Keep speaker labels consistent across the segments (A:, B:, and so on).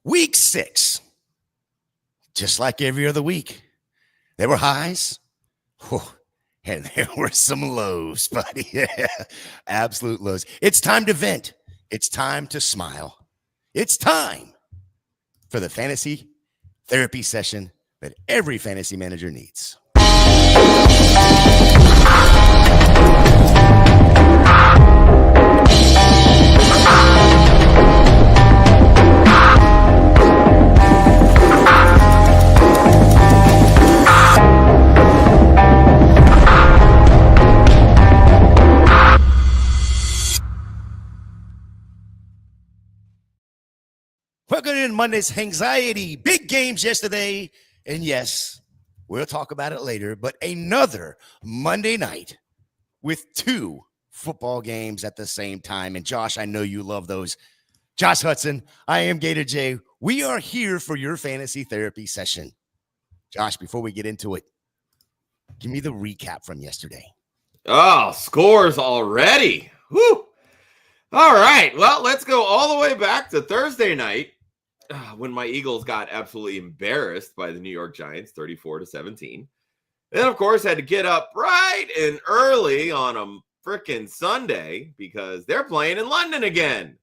A: Week 6, just like every other week, there were highs, and there were some lows, buddy. Yeah, absolute lows. It's time to vent. It's time to smile. It's time for the fantasy therapy session that every fantasy manager needs. Welcome to Monday's Hangxiety. Big games yesterday. And yes, we'll talk about it later, but another Monday night with 2 football games at the same time. And Josh, I know you love those. Josh Hudson, I am Gator J. We are here for your fantasy therapy session. Josh, before we get into it, give me the recap from yesterday.
B: Oh, scores already. Woo. All right. Well, let's go all the way back to Thursday night when my Eagles got absolutely embarrassed by the New York Giants, 34-17. Then, of course, had to get up bright and early on a freaking Sunday because they're playing in London again.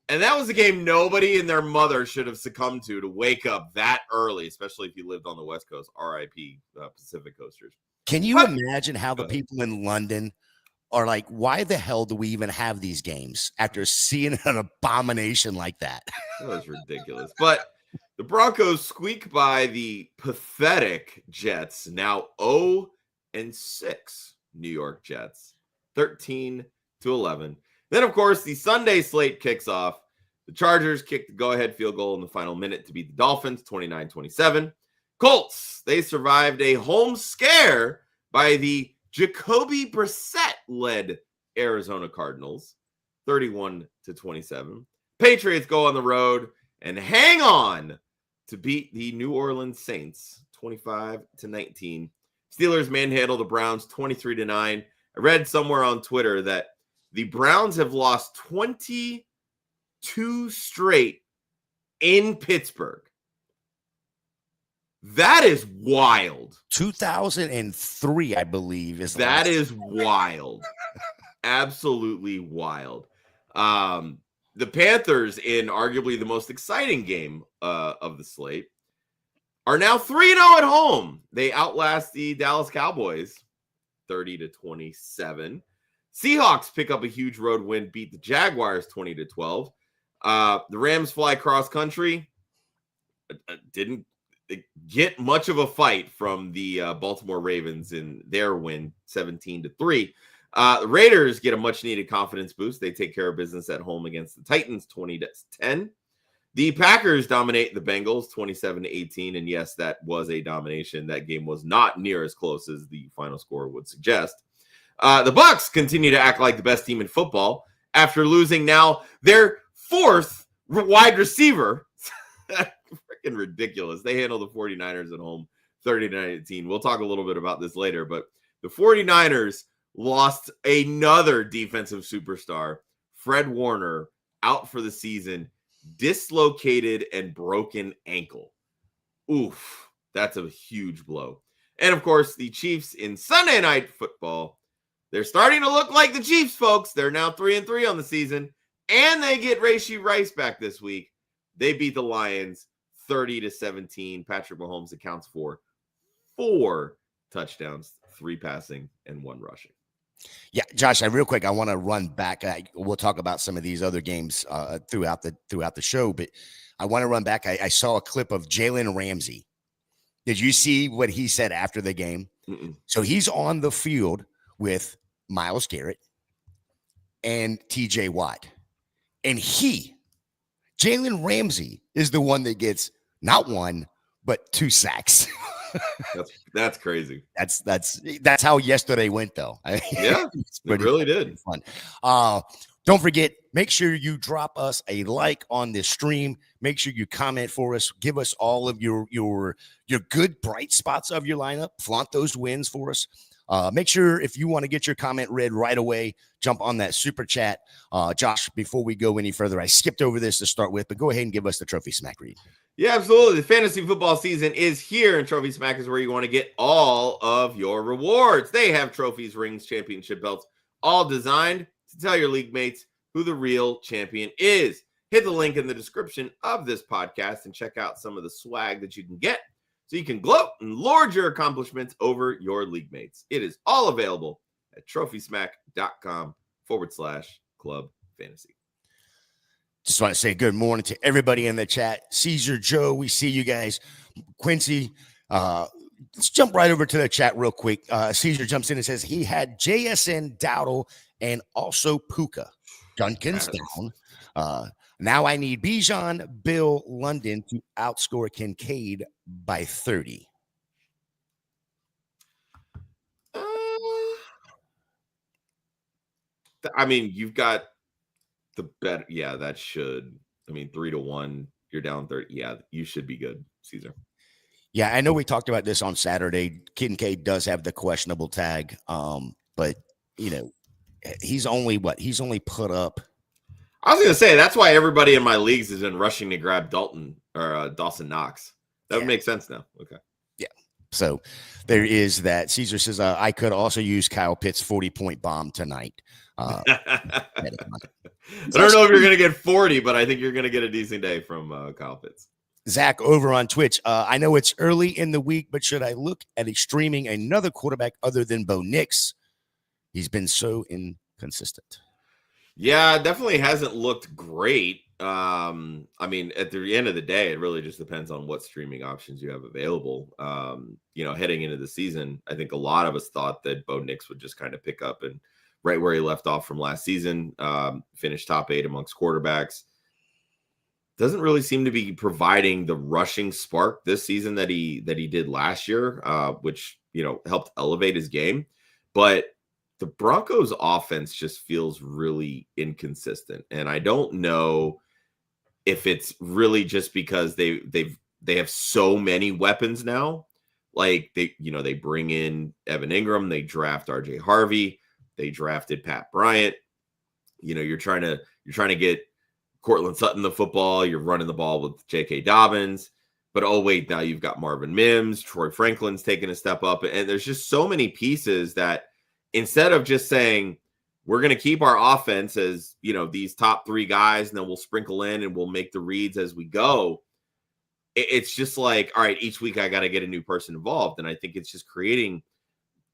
B: And that was a game nobody and their mother should have succumbed to wake up that early, especially if you lived on the West Coast, RIP Pacific Coasters.
A: Can you imagine how the people in London are like, why the hell do we even have these games after seeing an abomination like that?
B: That was ridiculous. But the Broncos squeak by the pathetic Jets, now 0-6 New York Jets, 13-11. Then, of course, the Sunday slate kicks off. The Chargers kick the go-ahead field goal in the final minute to beat the Dolphins, 29-27. Colts, they survived a home scare by the Jacoby Brissett-led Arizona Cardinals, 31-27. Patriots go on the road and hang on to beat the New Orleans Saints, 25-19. Steelers manhandle the Browns, 23-9. I read somewhere on Twitter that the Browns have lost 22 straight in Pittsburgh. That is wild.
A: 2003, I believe.
B: That is wild. Absolutely wild. The Panthers, in arguably the most exciting game of the slate, are now 3-0 at home. They outlast the Dallas Cowboys 30-27. Seahawks pick up a huge road win, beat the Jaguars 20-12. The Rams fly cross country. Didn't get much of a fight from the Baltimore Ravens in their win 17-3. The Raiders get a much needed confidence boost. They take care of business at home against the Titans 20-10. The Packers dominate the Bengals 27-18. And yes, that was a domination. That game was not near as close as the final score would suggest. The Bucs continue to act like the best team in football after losing now their 4th wide receiver. Freaking ridiculous. They handle the 49ers at home 30-19. We'll talk a little bit about this later, but the 49ers lost another defensive superstar, Fred Warner, out for the season, dislocated and broken ankle. Oof, that's a huge blow. And of course, the Chiefs in Sunday Night Football, they're starting to look like the Chiefs, folks. They're now 3-3 on the season, and they get Rashee Rice back this week. They beat the Lions 30-17. Patrick Mahomes accounts for 4 touchdowns, 3 passing, and 1 rushing.
A: Yeah, Josh, real quick, I want to run back. We'll talk about some of these other games throughout the show, but I want to run back. I saw a clip of Jalen Ramsey. Did you see what he said after the game?
B: Mm-mm.
A: So he's on the field with Myles Garrett and TJ Watt. And Jalen Ramsey, is the one that gets not 1, but 2 sacks.
B: That's crazy.
A: That's how yesterday went, though.
B: Yeah, it really did.
A: Fun. Don't forget, make sure you drop us a like on this stream. Make sure you comment for us. Give us all of your good bright spots of your lineup. Flaunt those wins for us. Make sure if you want to get your comment read right away, jump on that super chat. Josh, before we go any further, I skipped over this to start with, but go ahead and give us the Trophy Smack read.
B: Yeah, absolutely. The fantasy football season is here, and Trophy Smack is where you want to get all of your rewards. They have trophies, rings, championship belts, all designed to tell your league mates who the real champion is. Hit the link in the description of this podcast and check out some of the swag that you can get so you can gloat and lord your accomplishments over your league mates. It is all available at trophysmack.com/club fantasy.
A: Just want to say good morning to everybody in the chat. Caesar, Joe, we see you guys. Quincy, let's jump right over to the chat real quick. Caesar jumps in and says he had JSN, Dowdle, and also Puka. Duncan's down. Now I need Bijan, Bill, London to outscore Kincaid by 30.
B: I mean, you've got the better. Yeah, that should. I mean, 3-1. You're down 30. Yeah, you should be good, Caesar.
A: Yeah, I know we talked about this on Saturday. Kincaid does have the questionable tag, but you know, he's only put up.
B: I was going to say that's why everybody in my leagues has been rushing to grab Dalton or Dawson Knox. That would make sense now. Okay.
A: Yeah. So there is that. Caesar says I could also use Kyle Pitt's 40-point bomb tonight. I
B: don't know if you're going to get 40, but I think you're going to get a decent day from Kyle Pitts.
A: Zach over on Twitch. I know it's early in the week, but should I look at streaming another quarterback other than Bo Nix? He's been so inconsistent.
B: Yeah, definitely hasn't looked great. I mean, at the end of the day, it really just depends on what streaming options you have available. Heading into the season, I think a lot of us thought that Bo Nix would just kind of pick up and right where he left off from last season, finish top 8 amongst quarterbacks. Doesn't really seem to be providing the rushing spark this season that he did last year, which helped elevate his game. But the Broncos offense just feels really inconsistent. And I don't know if it's really just because they have so many weapons now. Like they bring in Evan Ingram, they draft RJ Harvey, they drafted Pat Bryant. You're trying to get Cortland Sutton the football, you're running the ball with J.K. Dobbins. But oh wait, now you've got Marvin Mims, Troy Franklin's taking a step up, and there's just so many pieces that instead of just saying we're going to keep our offense as, these top 3 guys, and then we'll sprinkle in and we'll make the reads as we go. It's just like, all right, each week I got to get a new person involved. And I think it's just creating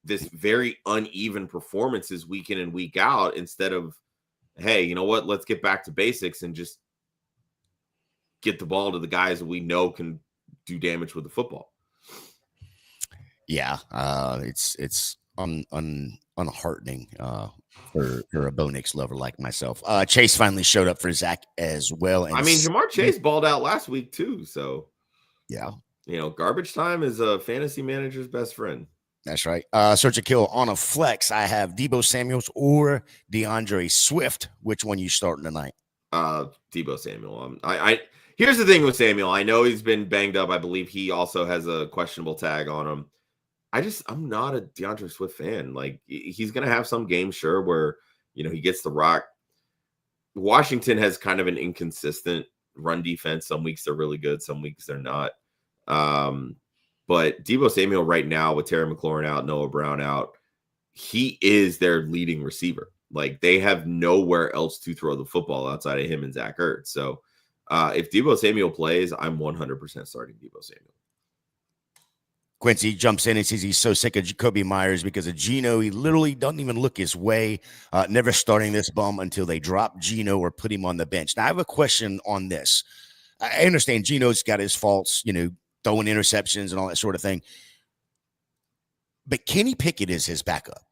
B: this very uneven performances week in and week out instead of, hey, you know what? Let's get back to basics and just get the ball to the guys that we know can do damage with the football.
A: Yeah. It's unheartening for a Bo Nix lover like myself. Chase finally showed up for Zach as well. And
B: I mean, Jamar Chase balled out last week too. So
A: yeah,
B: garbage time is a fantasy manager's best friend.
A: That's right. Search a kill on a flex. I have Deebo Samuels or DeAndre Swift. Which one you starting tonight?
B: Deebo Samuel. Here's the thing with Samuel. I know he's been banged up. I believe he also has a questionable tag on him. I'm not a DeAndre Swift fan. Like, he's going to have some games, sure, where, he gets the rock. Washington has kind of an inconsistent run defense. Some weeks they're really good. Some weeks they're not. But Deebo Samuel right now with Terry McLaurin out, Noah Brown out, he is their leading receiver. Like, they have nowhere else to throw the football outside of him and Zach Ertz. So if Deebo Samuel plays, I'm 100% starting Deebo Samuel.
A: Quincy jumps in and says he's so sick of Jacoby Myers because of Geno. He literally doesn't even look his way. Never starting this bum until they drop Geno or put him on the bench. Now, I have a question on this. I understand Geno's got his faults, throwing interceptions and all that sort of thing. But Kenny Pickett is his backup.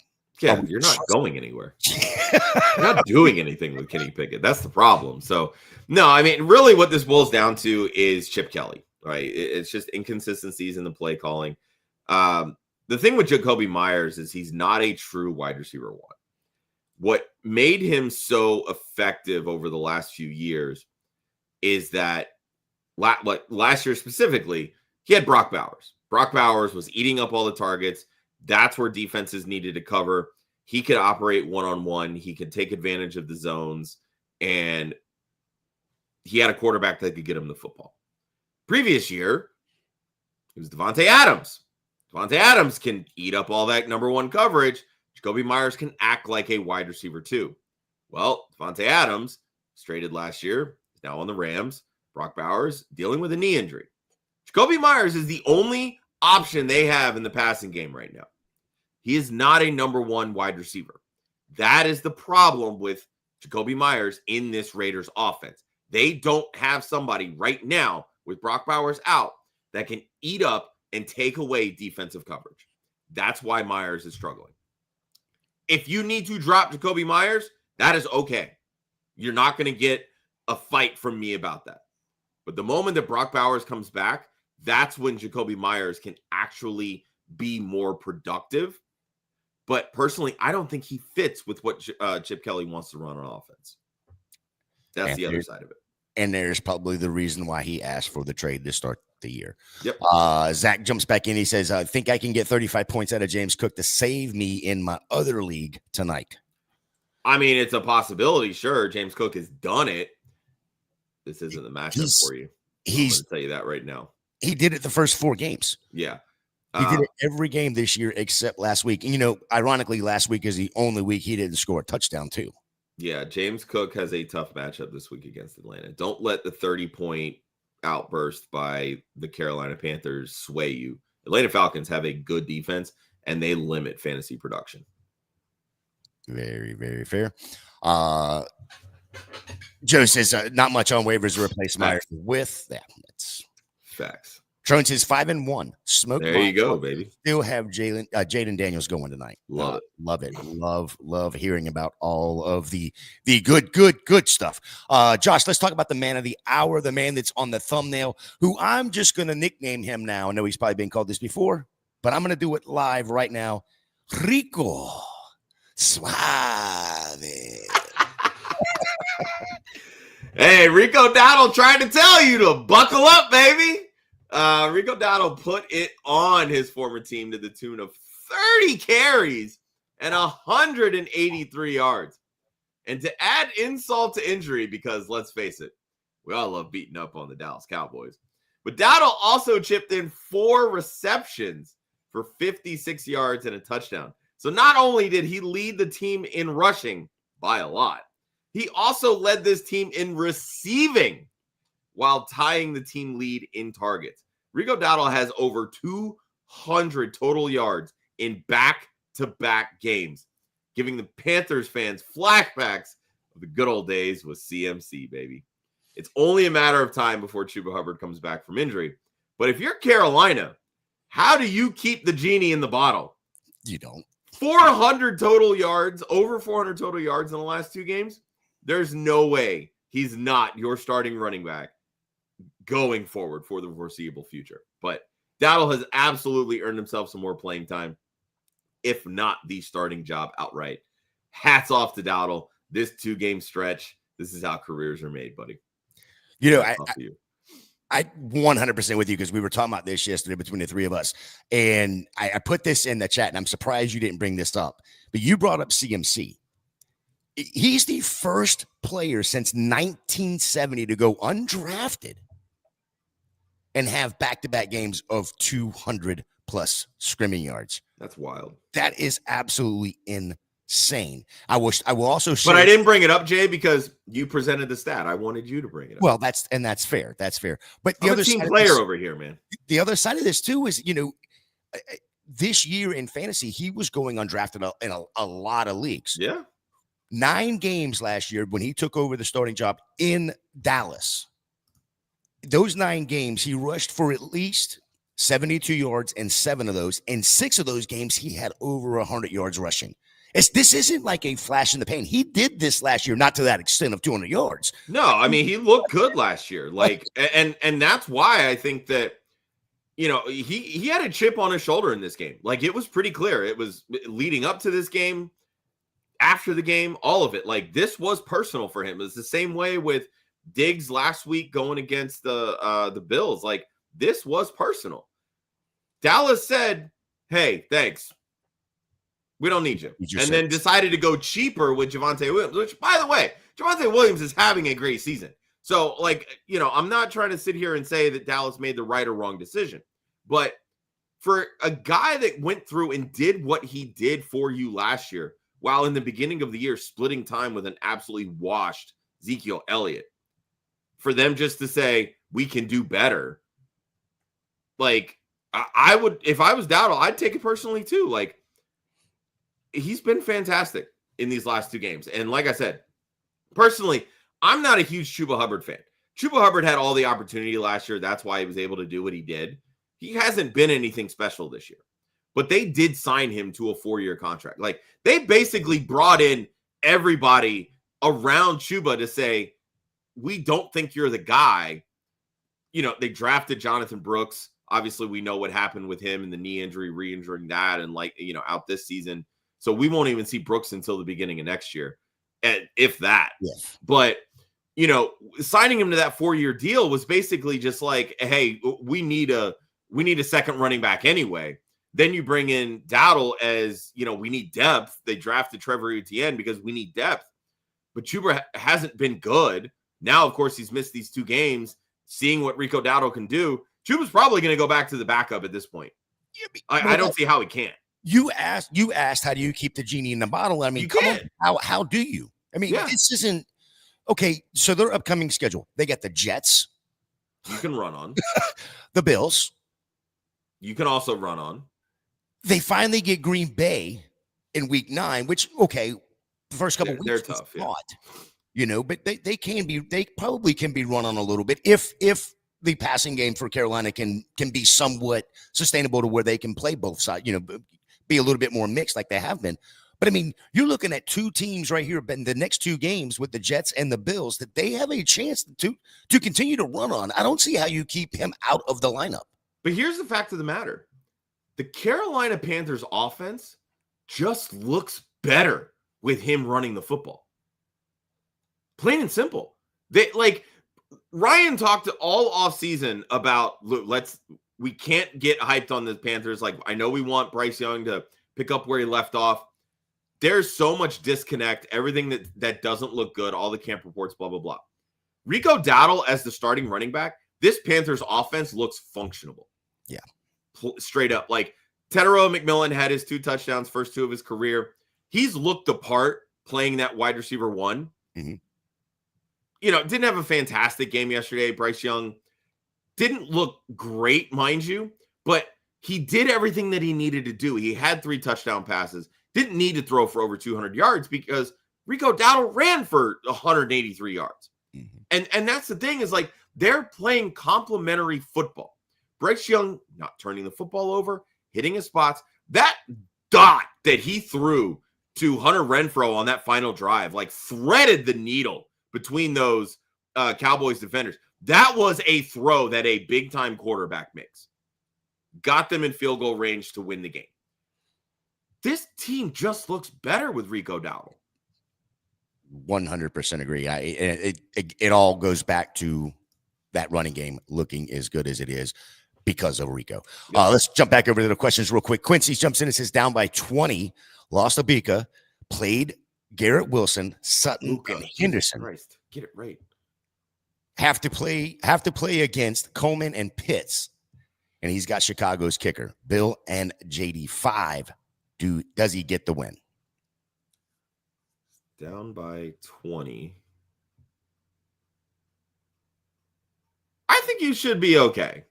B: Yeah, you're not going anywhere. You're not doing anything with Kenny Pickett. That's the problem. So, no, I mean, really what this boils down to is Chip Kelly. Right, it's just inconsistencies in the play calling. The thing with Jacoby Myers is he's not a true wide receiver one. What made him so effective over the last few years is that last year specifically, he had Brock Bowers. Brock Bowers was eating up all the targets. That's where defenses needed to cover. He could operate one-on-one. He could take advantage of the zones, and he had a quarterback that could get him the football. Previous year, it was Devontae Adams. Devontae Adams can eat up all that number one coverage. Jakobi Meyers can act like a wide receiver too. Well, Devontae Adams, traded last year, is now on the Rams. Brock Bowers dealing with a knee injury. Jakobi Meyers is the only option they have in the passing game right now. He is not a number one wide receiver. That is the problem with Jakobi Meyers in this Raiders offense. They don't have somebody right now with Brock Bowers out that can eat up and take away defensive coverage. That's why Meyers is struggling. If you need to drop Jakobi Meyers, that is okay. You're not going to get a fight from me about that. But the moment that Brock Bowers comes back, that's when Jakobi Meyers can actually be more productive. But personally, I don't think he fits with what Chip Kelly wants to run on offense. That's the other side of it.
A: And there's probably the reason why he asked for the trade to start the year.
B: Yep.
A: Zach jumps back in. He says, I think I can get 35 points out of James Cook to save me in my other league tonight.
B: I mean, it's a possibility. Sure. James Cook has done it. This isn't the matchup for you. I'm going to tell you that right now.
A: He did it the first 4 games.
B: Yeah.
A: He did it every game this year except last week. And, ironically, last week is the only week he didn't score a touchdown, too.
B: Yeah, James Cook has a tough matchup this week against Atlanta. Don't let the 30-point outburst by the Carolina Panthers sway you. Atlanta Falcons have a good defense, and they limit fantasy production.
A: Very, very fair. Joe says not much on waivers to replace Myers with that. That's
B: facts.
A: Trone says 5-1. Smoke.
B: There you go, baby.
A: Still have Jaden Daniels going tonight.
B: Love it.
A: Love it. Love hearing about all of the good stuff. Josh, let's talk about the man of the hour, the man that's on the thumbnail, who I'm just going to nickname him now. I know he's probably been called this before, but I'm going to do it live right now. Rico Suave.
B: Hey, Rico Dowdle trying to tell you to buckle up, baby. Rico Dowdle put it on his former team to the tune of 30 carries and 183 yards. And to add insult to injury, because let's face it, we all love beating up on the Dallas Cowboys. But Dowdle also chipped in 4 receptions for 56 yards and a touchdown. So not only did he lead the team in rushing by a lot, he also led this team in receiving while tying the team lead in targets. Rico Dowdle has over 200 total yards in back-to-back games, giving the Panthers fans flashbacks of the good old days with CMC, baby. It's only a matter of time before Chuba Hubbard comes back from injury. But if you're Carolina, how do you keep the genie in the bottle?
A: You don't.
B: 400 total yards, over 400 total yards in the last 2 games. There's no way he's not your starting running back going forward for the foreseeable future. But Dowdle has absolutely earned himself some more playing time, if not the starting job outright. Hats off to Dowdle. This 2-game stretch, this is how careers are made, buddy.
A: I 100% with you, because we were talking about this yesterday between the 3 of us. And I put this in the chat, and I'm surprised you didn't bring this up. But you brought up CMC. He's the first player since 1970 to go undrafted and have back-to-back games of 200-plus scrimming yards.
B: That's wild.
A: That is absolutely insane. I will also share.
B: But I didn't bring it up, Jay, because you presented the stat. I wanted you to bring it up.
A: Well, that's fair. That's fair. But the
B: I'm
A: other
B: a team
A: side
B: player over here, man.
A: The other side of this too is, this year in fantasy, he was going undrafted in a lot of leagues.
B: Yeah.
A: 9 games last year when he took over the starting job in Dallas. Those 9 games, he rushed for at least 72 yards in 7 of those. In 6 of those games, he had over 100 yards rushing. This isn't like a flash in the pan. He did this last year, not to that extent of 200 yards.
B: No, I mean, he looked good last year. And that's why I think that, he had a chip on his shoulder in this game. Like, it was pretty clear. It was leading up to this game, after the game, all of it. Like, this was personal for him. It's the same way with Diggs last week going against the Bills. Like, this was personal. Dallas said, hey, thanks. We don't need you.
A: your
B: And then
A: service.
B: decided to go cheaper with Javonte Williams, which, by the way, Javonte Williams is having a great season. So, like, I'm not trying to sit here and say that Dallas made the right or wrong decision. But for a guy that went through and did what he did for you last year, while in the beginning of the year splitting time with an absolutely washed Ezekiel Elliott, for them just to say, we can do better, like, I would, if I was Dowdle, I'd take it personally too. Like, he's been fantastic in these last 2 games. And like I said, personally, I'm not a huge Chuba Hubbard fan. Chuba Hubbard had all the opportunity last year. That's why he was able to do what he did. He hasn't been anything special this year. But they did sign him to a 4-year contract. Like, they basically brought in everybody around Chuba to say, we don't think you're the guy. They drafted Jonathan Brooks. Obviously, we know what happened with him and the knee injury, re-injuring that, and out this season. So we won't even see Brooks until the beginning of next year, and if that.
A: Yes.
B: But signing him to that 4-year deal was basically just like, hey, we need a second running back anyway. Then you bring in Dowdle as we need depth. They drafted Trevor Etienne because we need depth, but Chuba hasn't been good. Now, of course, he's missed these 2 games. Seeing what Rico Dowdle can do, Chuba's probably going to go back to the backup at this point. I don't see how he can't.
A: You asked, how do you keep the genie in the bottle? I mean,
B: You
A: come
B: can't.
A: on, how do you? I mean, This isn't okay. So their upcoming schedule, they got the Jets.
B: You can run on.
A: The Bills.
B: You can also run on.
A: They finally get Green Bay in week 9, which, okay, the first couple weeks
B: they're
A: was
B: tough, yeah.
A: flawed, but they probably can be run on a little bit if the passing game for Carolina can be somewhat sustainable to where they can play both sides, be a little bit more mixed like they have been. But I mean, you're looking at 2 teams right here, but in the next 2 games with the Jets and the Bills, that they have a chance to continue to run on. I don't see how you keep him out of the lineup.
B: But here's the fact of the matter. The Carolina Panthers offense just looks better with him running the football. Plain and simple. Ryan talked all offseason about, look, we can't get hyped on the Panthers. Like, I know we want Bryce Young to pick up where he left off. There's so much disconnect, everything that doesn't look good, all the camp reports, blah, blah, blah. Rico Dowdle as the starting running back, this Panthers offense looks functionable.
A: Yeah.
B: Straight up. Like, Tetero McMillan had his 2 touchdowns, first 2 of his career. He's looked the part playing that wide receiver 1.
A: Mm-hmm.
B: Didn't have a fantastic game yesterday. Bryce Young didn't look great, mind you, but he did everything that he needed to do. He had 3 touchdown passes, didn't need to throw for over 200 yards because Rico Dowdle ran for 183 yards. Mm-hmm. And that's the thing is, like, they're playing complementary football. Bryce Young not turning the football over, hitting his spots. That dot that he threw to Hunter Renfrow on that final drive, like, threaded the needle between those Cowboys defenders. That was a throw that a big-time quarterback makes. Got them in field goal range to win the game. This team just looks better with Rico Dowdle.
A: 100% agree. It all goes back to that running game looking as good as it is because of Rico. Yeah. Let's jump back over to the questions real quick. Quincy jumps in and says, down by 20, lost Egbuka, played Garrett Wilson, Sutton, Puka, and Henderson.
B: Christ, get it right.
A: Have to play against Coleman and Pitts, and he's got Chicago's kicker, Bill and JD. 5. Does he get the win?
B: Down by 20. I think you should be okay.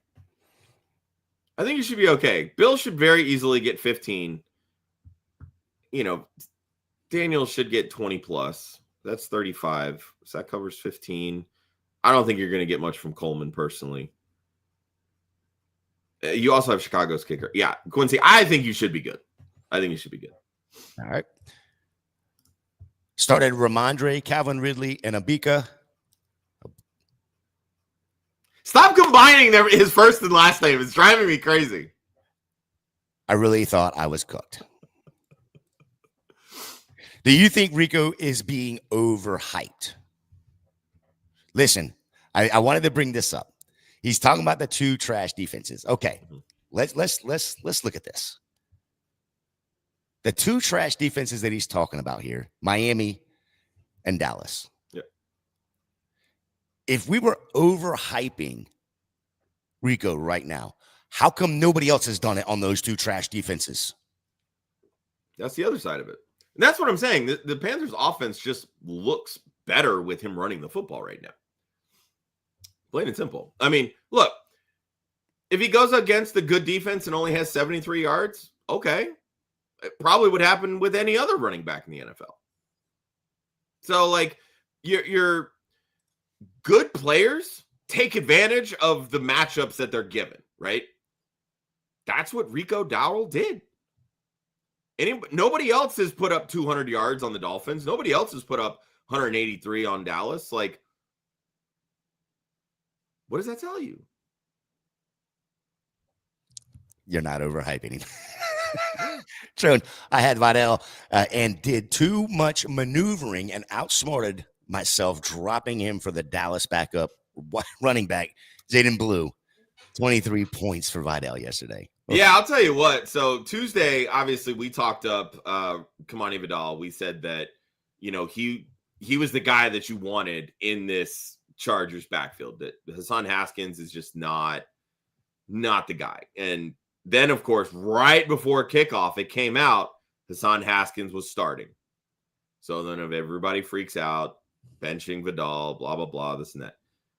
B: Bill should very easily get 15. Daniel should get 20 plus. That's 35. So that covers 15. I don't think you're going to get much from Coleman personally. You also have Chicago's kicker. Yeah, Quincy, I think you should be good. All
A: right. Started Ramondre, Calvin Ridley, and Egbuka.
B: Stop combining his first and last name. It's driving me crazy.
A: I really thought I was cooked. Do you think Rico is being overhyped? Listen, I wanted to bring this up. He's talking about the 2 trash defenses. Okay, let's look at this. The two trash defenses that he's talking about here, Miami and Dallas.
B: Yeah.
A: If we were overhyping Rico right now, how come nobody else has done it on those two trash defenses?
B: That's the other side of it. And that's what I'm saying. The Panthers offense just looks better with him running the football right now. Plain and simple. I mean, look, if he goes against the good defense and only has 73 yards, okay. It probably would happen with any other running back in the NFL. So, like, your good players take advantage of the matchups that they're given, right? That's what Rico Dowdle did. Nobody else has put up 200 yards on the Dolphins. Nobody else has put up 183 on Dallas. Like, what does that tell you?
A: You're not overhyping him. True. I had Vidal and did too much maneuvering and outsmarted myself, dropping him for the Dallas backup running back, Jaden Blue. 23 points for Vidal yesterday.
B: Yeah, I'll tell you what. So Tuesday, obviously, we talked up Kamani Vidal. We said that, you know, he was the guy that you wanted in this Chargers backfield. That Hassan Haskins is just not the guy. And then, of course, right before kickoff, it came out Hassan Haskins was starting. So then everybody freaks out, benching Vidal, blah, blah, blah, this and that.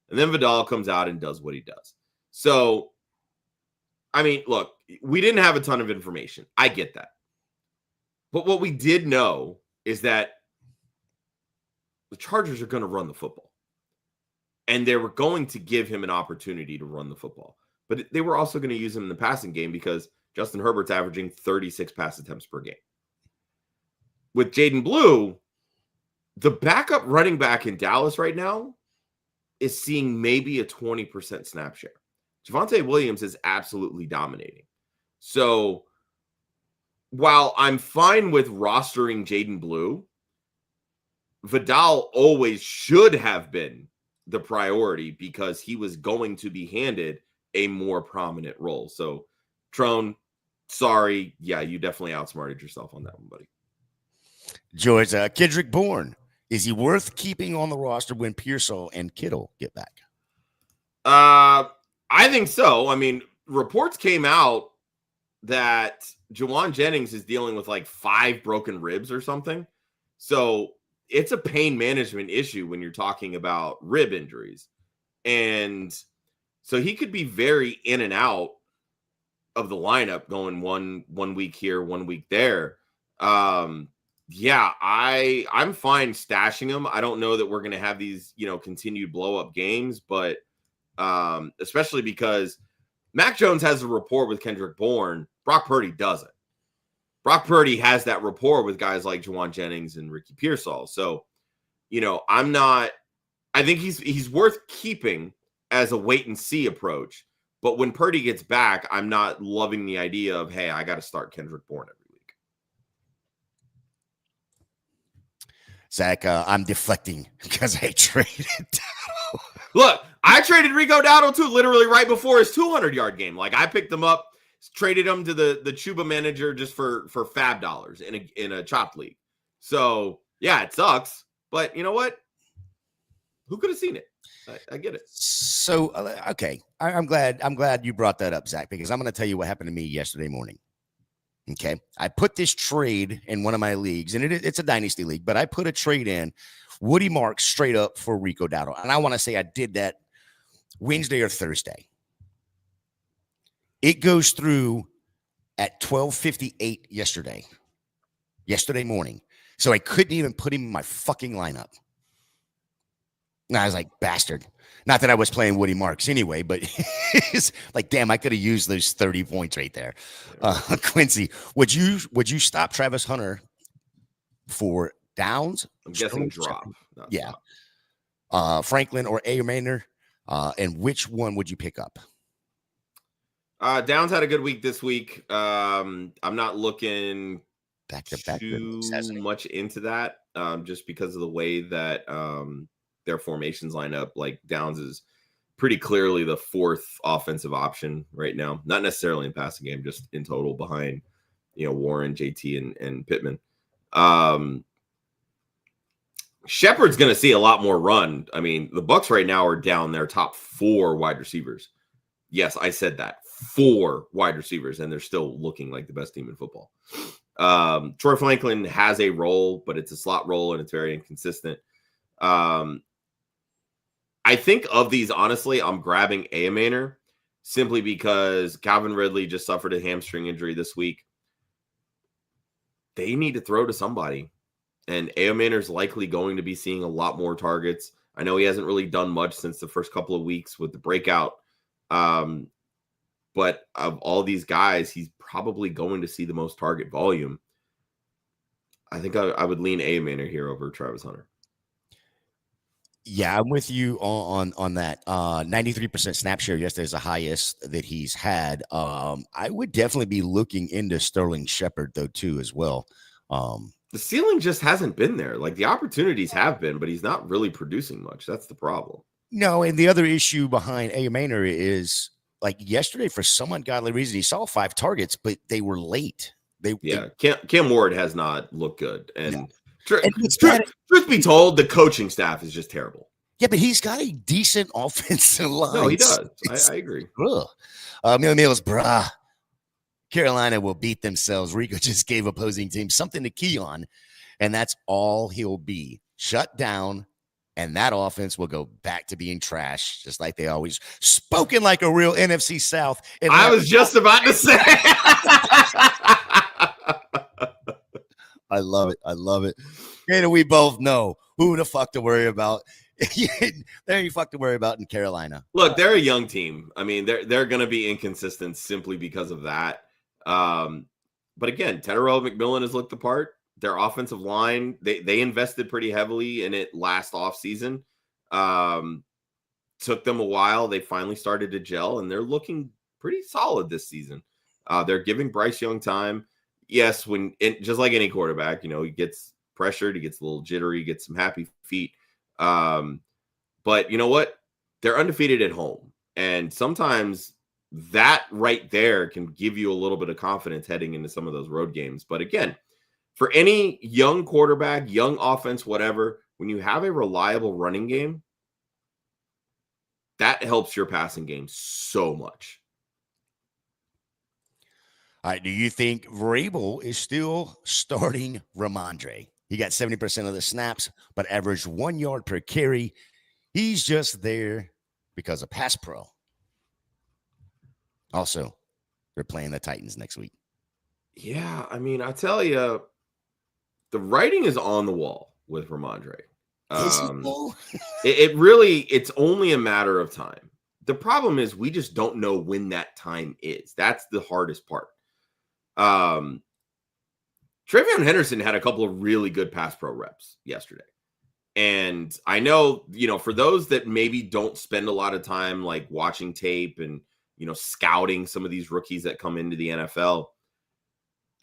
B: And then Vidal comes out and does what he does. So, I mean, look, we didn't have a ton of information. I get that. But what we did know is that the Chargers are going to run the football. And they were going to give him an opportunity to run the football. But they were also going to use him in the passing game because Justin Herbert's averaging 36 pass attempts per game. With Jaden Blue, the backup running back in Dallas right now is seeing maybe a 20% snap share. Javonte Williams is absolutely dominating. So while I'm fine with rostering Jaden Blue, Vidal always should have been the priority because he was going to be handed a more prominent role. So, Trone, sorry. Yeah, you definitely outsmarted yourself on that one, buddy.
A: George, Kendrick Bourne, is he worth keeping on the roster when Pearsall and Kittle get back?
B: I think so. I mean, reports came out that Juwan Jennings is dealing with like 5 broken ribs or something. So it's a pain management issue when you're talking about rib injuries. And so he could be very in and out of the lineup going one week here, 1 week there. Yeah, I'm fine stashing him. I don't know that we're going to have these, continued blow up games, but especially because Mac Jones has a rapport with Kendrick Bourne. Brock Purdy doesn't. Brock Purdy has that rapport with guys like Juwan Jennings and Ricky Pearsall. So, I think he's worth keeping as a wait and see approach. But when Purdy gets back, I'm not loving the idea of, hey, I got to start Kendrick Bourne every week.
A: Zach, I'm deflecting because I traded Dowdle.
B: Look, I traded Rico Dowdle too, literally right before his 200-yard game. Like, I picked him up, traded him to the Chuba manager just for fab dollars in a chopped league. So, yeah, it sucks. But you know what? Who could have seen it? I get it.
A: So, okay. I'm glad you brought that up, Zach, because I'm going to tell you what happened to me yesterday morning. Okay. I put this trade in one of my leagues, and it's a dynasty league, but I put a trade in Woody Marks straight up for Rico Dowdle. And I want to say I did that Wednesday or Thursday. It goes through at 12:58 yesterday morning. So I couldn't even put him in my fucking lineup. And I was like, bastard. Not that I was playing Woody Marks anyway, but it's like, damn, I could have used those 30 points right there. Quincy, would you stop Travis Hunter for Downs?
B: I'm guessing drop.
A: Yeah.
B: Stop.
A: Franklin or A. Maynard. And which one would you pick up?
B: Downs had a good week this week. I'm not looking
A: Back-to-back
B: too much into that just because of the way that their formations line up. Like, Downs is pretty clearly the 4th offensive option right now. Not necessarily in passing game, just in total behind Warren, JT, and Pittman. Shepard's going to see a lot more run. I mean, the Bucs right now are down their top 4 wide receivers. Yes, I said that. 4 wide receivers, and they're still looking like the best team in football. Troy Franklin has a role, but it's a slot role, and it's very inconsistent. I think of these, honestly, I'm grabbing Ayamaner simply because Calvin Ridley just suffered a hamstring injury this week. They need to throw to somebody. And Ayamaner's likely going to be seeing a lot more targets. I know he hasn't really done much since the first couple of weeks with the breakout. But of all these guys, he's probably going to see the most target volume. I think I would lean Ayamaner here over Travis Hunter.
A: Yeah, I'm with you on that. 93% snap share yesterday is the highest that he's had. I would definitely be looking into Sterling Shepard, though, too, as well.
B: The ceiling just hasn't been there. Like, the opportunities have been, but he's not really producing much. That's the problem.
A: No, and the other issue behind Ayamaner is, like, yesterday, for some ungodly reason, he saw 5 targets, but they were late.
B: Cam Ward has not looked good. And,
A: no.
B: Truth be told, the coaching staff is just terrible.
A: Yeah, but he's got a decent offensive line.
B: No, he does. I agree.
A: Mills, brah. Carolina will beat themselves. Rico just gave opposing teams something to key on, and that's all he'll be. Shut down, and that offense will go back to being trash, just like they always. Spoken like a real NFC South.
B: I was just about to say.
A: I love it. And we both know who the fuck to worry about. There you fuck to worry about in Carolina.
B: Look, they're a young team. I mean, they're going to be inconsistent simply because of that. But again, Tetairoa McMillan has looked the part. Their offensive line, they invested pretty heavily in it last offseason. Took them a while. They finally started to gel, and they're looking pretty solid this season. They're giving Bryce Young time. Yes, just like any quarterback, he gets pressured, he gets a little jittery, gets some happy feet. But you know what? They're undefeated at home. And sometimes that right there can give you a little bit of confidence heading into some of those road games. But again, for any young quarterback, young offense, whatever, when you have a reliable running game, that helps your passing game so much.
A: All right, do you think Vrabel is still starting Ramondre? He got 70% of the snaps, but averaged 1 yard per carry. He's just there because of pass pro. Also, they're playing the Titans next week.
B: Yeah, I mean, I tell you, the writing is on the wall with Ramondre. It's only a matter of time. The problem is we just don't know when that time is. That's the hardest part. TreVeyon Henderson had a couple of really good pass pro reps yesterday. And I know, for those that maybe don't spend a lot of time like watching tape and, scouting some of these rookies that come into the NFL,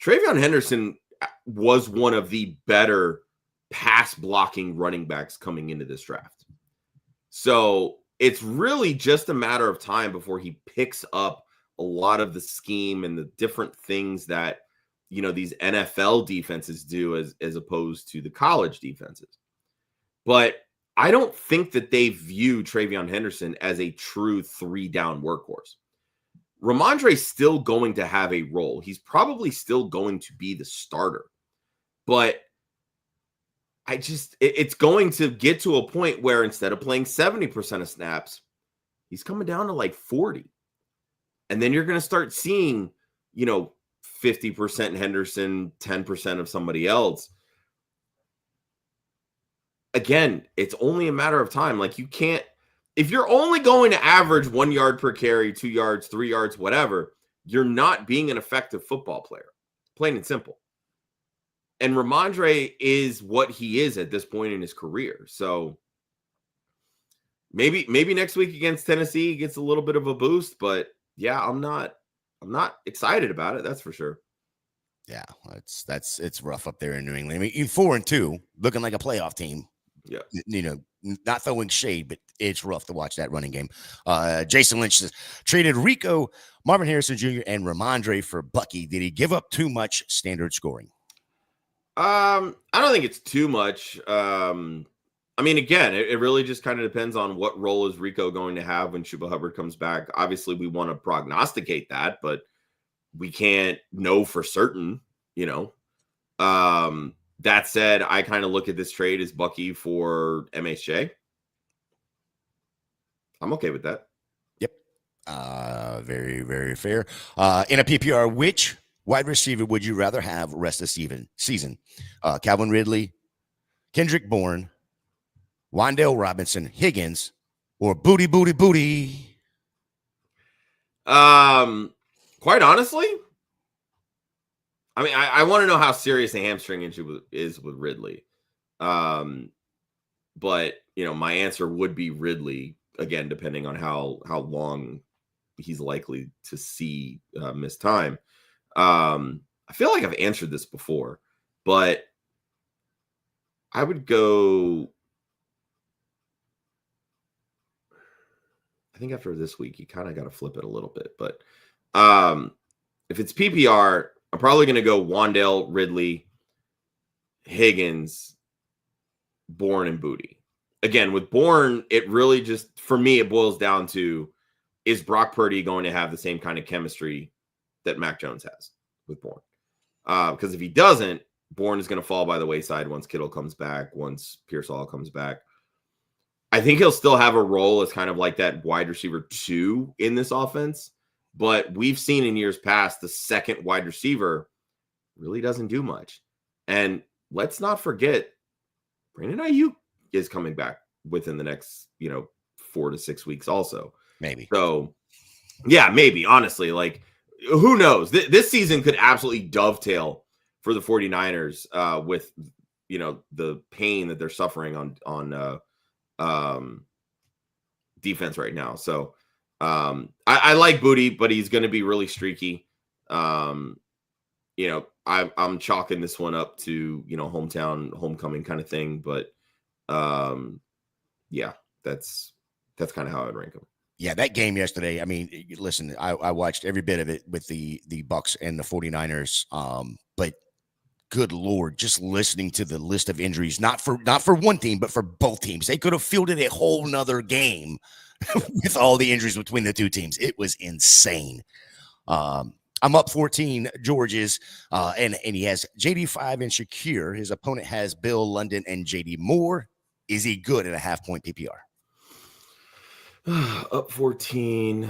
B: TreVeyon Henderson was one of the better pass blocking running backs coming into this draft. So it's really just a matter of time before he picks up a lot of the scheme and the different things that, these NFL defenses do as opposed to the college defenses. But I don't think that they view TreVeyon Henderson as a true 3-down workhorse. Ramondre's still going to have a role. He's probably still going to be the starter. But it's going to get to a point where instead of playing 70% of snaps, he's coming down to like 40. And then you're going to start seeing, 50% Henderson, 10% of somebody else. Again, it's only a matter of time. Like, you can't, if you're only going to average 1 yard per carry, 2 yards, 3 yards, whatever, you're not being an effective football player, plain and simple. And Ramondre is what he is at this point in his career. So maybe next week against Tennessee he gets a little bit of a boost, but yeah, I'm not excited about it. That's for sure.
A: Yeah, it's rough up there in New England. I mean, 4-2, looking like a playoff team.
B: Yeah,
A: not throwing shade, but it's rough to watch that running game. Jason Lynch says, traded Rico, Marvin Harrison Jr., and Ramondre for Bucky. Did he give up too much standard scoring?
B: I don't think it's too much. I mean, again, it really just kind of depends on what role is Rico going to have when Chuba Hubbard comes back. Obviously, we want to prognosticate that, but we can't know for certain, That said, I kind of look at this trade as Bucky for MHJ. I'm okay with that.
A: Yep. Very, very fair. In a PPR, which wide receiver would you rather have rest of season? Calvin Ridley, Kendrick Bourne, Wan'Dale Robinson, Higgins, or Booty?
B: Quite honestly, I mean, I want to know how serious a hamstring injury is with Ridley. But my answer would be Ridley, again, depending on how long he's likely to see missed time. I feel like I've answered this before, but I would go. I think after this week, you kind of got to flip it a little bit. But if it's PPR, I'm probably going to go Wan'Dale, Ridley, Higgins, Bourne, and Booty. Again, with Bourne, it really just, for me, it boils down to, is Brock Purdy going to have the same kind of chemistry that Mac Jones has with Bourne? Because if he doesn't, Bourne is going to fall by the wayside once Kittle comes back, once Pearsall comes back. I think he'll still have a role as kind of like that wide receiver 2 in this offense. But we've seen in years past, the second wide receiver really doesn't do much. And let's not forget, Brandon Ayuk is coming back within the next, 4 to 6 weeks also.
A: Maybe.
B: So, yeah, maybe. Honestly, like, who knows? This season could absolutely dovetail for the 49ers with, the pain that they're suffering on defense right now. So, I like Booty, but he's going to be really streaky. I'm chalking this one up to, hometown homecoming kind of thing. But yeah, that's kind of how I would rank him.
A: Yeah, that game yesterday, I mean, listen, I watched every bit of it with the Bucs and the 49ers. But good Lord, just listening to the list of injuries, not for one team, but for both teams. They could have fielded a whole nother game with all the injuries between the two teams. It was insane. I'm up 14, George is, and he has JD5 and Shakir. His opponent has Bill London and JD Moore. Is he good at a half-point PPR?
B: Up 14.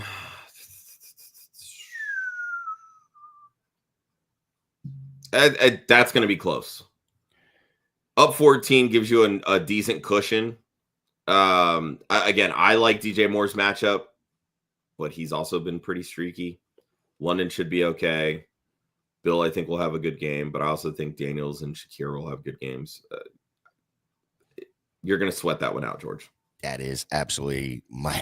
B: That's going to be close. Up 14 gives you a decent cushion. Again, I like DJ Moore's matchup, but he's also been pretty streaky. London should be okay. Bill, I think, will have a good game, but I also think Daniels and Shakir will have good games. You're going to sweat that one out, George.
A: That is absolutely my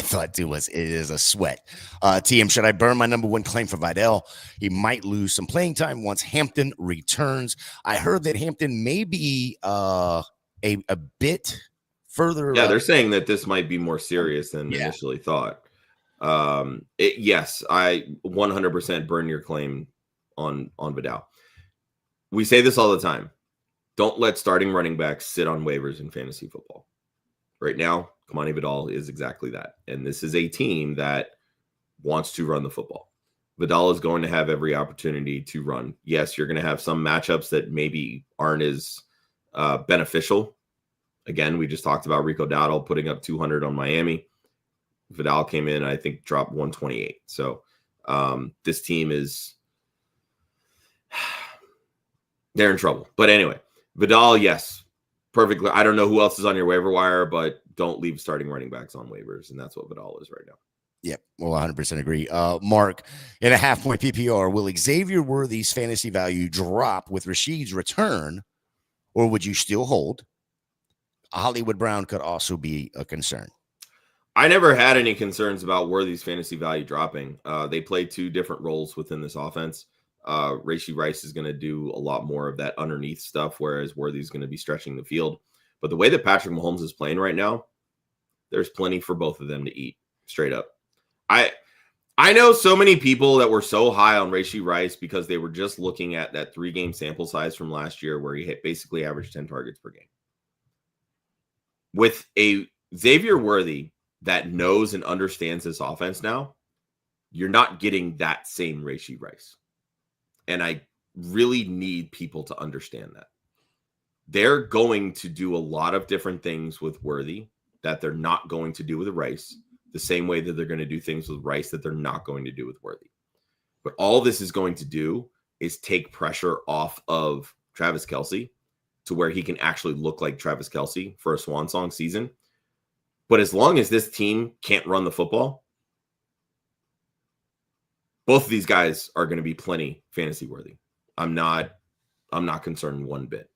A: thought too. It is a sweat. TM, should I burn my number one claim for Vidal? He might lose some playing time once Hampton returns. I heard that Hampton may be a bit further.
B: Yeah, they're saying that this might be more serious than initially thought. Yes, I 100% burn your claim on Vidal. We say this all the time. Don't let starting running backs sit on waivers in fantasy football. Right now, Kamani Vidal is exactly that. And this is a team that wants to run the football. Vidal is going to have every opportunity to run. Yes, you're going to have some matchups that maybe aren't as beneficial. Again, we just talked about Rico Dowdle putting up 200 on Miami. Vidal came in, I think, dropped 128. So this team is they're in trouble. But anyway, Vidal, yes. Perfectly. I don't know who else is on your waiver wire, but don't leave starting running backs on waivers. And that's what Vidal is right now.
A: Yep. Well, 100% agree. Mark, in a half-point PPR, will Xavier Worthy's fantasy value drop with Rashid's return, or would you still hold? Hollywood Brown could also be a concern.
B: I never had any concerns about Worthy's fantasy value dropping. They play two different roles within this offense. Rashee Rice is going to do a lot more of that underneath stuff, whereas Worthy's going to be stretching the field. But the way that Patrick Mahomes is playing right now, there's plenty for both of them to eat, straight up. I know so many people that were so high on Rashee Rice because they were just looking at that 3-game sample size from last year where he basically averaged 10 targets per game. With a Xavier Worthy that knows and understands this offense now, you're not getting that same Rashee Rice. And I really need people to understand that. They're going to do a lot of different things with Worthy that they're not going to do with Rice, the same way that they're going to do things with Rice that they're not going to do with Worthy. But all this is going to do is take pressure off of Travis Kelce to where he can actually look like Travis Kelce for a swan song season. But as long as this team can't run the football, both of these guys are going to be plenty fantasy worthy. I'm not concerned one bit.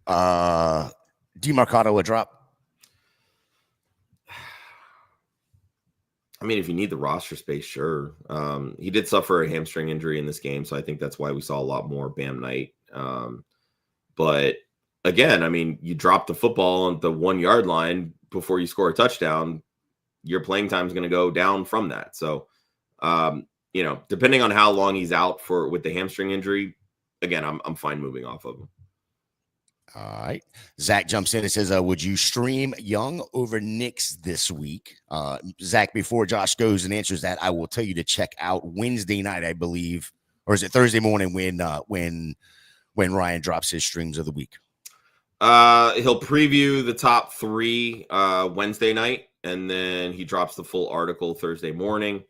A: DeMarcado a drop.
B: I mean, if you need the roster space, sure. He did suffer a hamstring injury in this game, so I think that's why we saw a lot more Bam Knight. But again, I mean, you drop the football on the 1 yard line before you score a touchdown, your playing time is going to go down from that. So, depending on how long he's out with the hamstring injury, again, I'm fine moving off of him.
A: All right. Zach jumps in and says, would you stream Young over Knicks this week? Zach, before Josh goes and answers that, I will tell you to check out Wednesday night, I believe, or is it Thursday morning when Ryan drops his streams of the week?
B: He'll preview the top 3 Wednesday night, and then he drops the full article Thursday morning.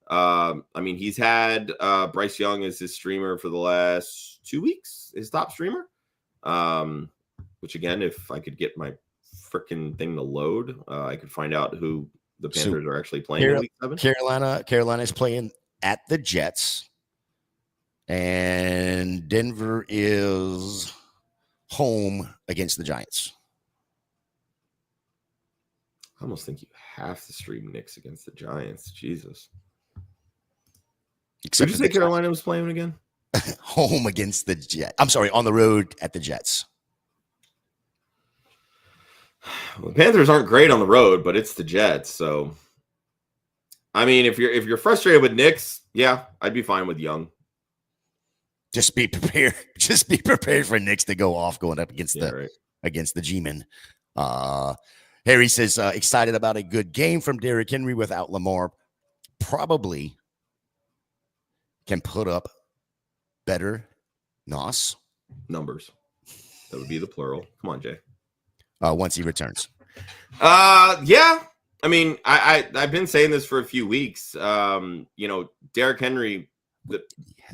B: He's had Bryce Young as his streamer for the last 2 weeks, his top streamer. Which again, if I could get my freaking thing to load, I could find out who the Panthers are actually playing in week 7.
A: Carolina is playing at the Jets, and Denver is home against the Giants.
B: I almost think you have to stream Knicks against the Giants. Jesus. Did you say Carolina was playing again?
A: Home against the Jets. I'm sorry, on the road at the Jets.
B: Well, the Panthers aren't great on the road, but it's the Jets. So, I mean, if you're frustrated with Knicks, yeah, I'd be fine with Young.
A: Just be prepared. Just be prepared for Knicks to go off going up against against the G-men. Harry says excited about a good game from Derrick Henry without Lamar. Probably can put up better
B: numbers. That would be the plural. Come on, Jay.
A: Once he returns.
B: Yeah. I mean, I've been saying this for a few weeks. Derrick Henry, the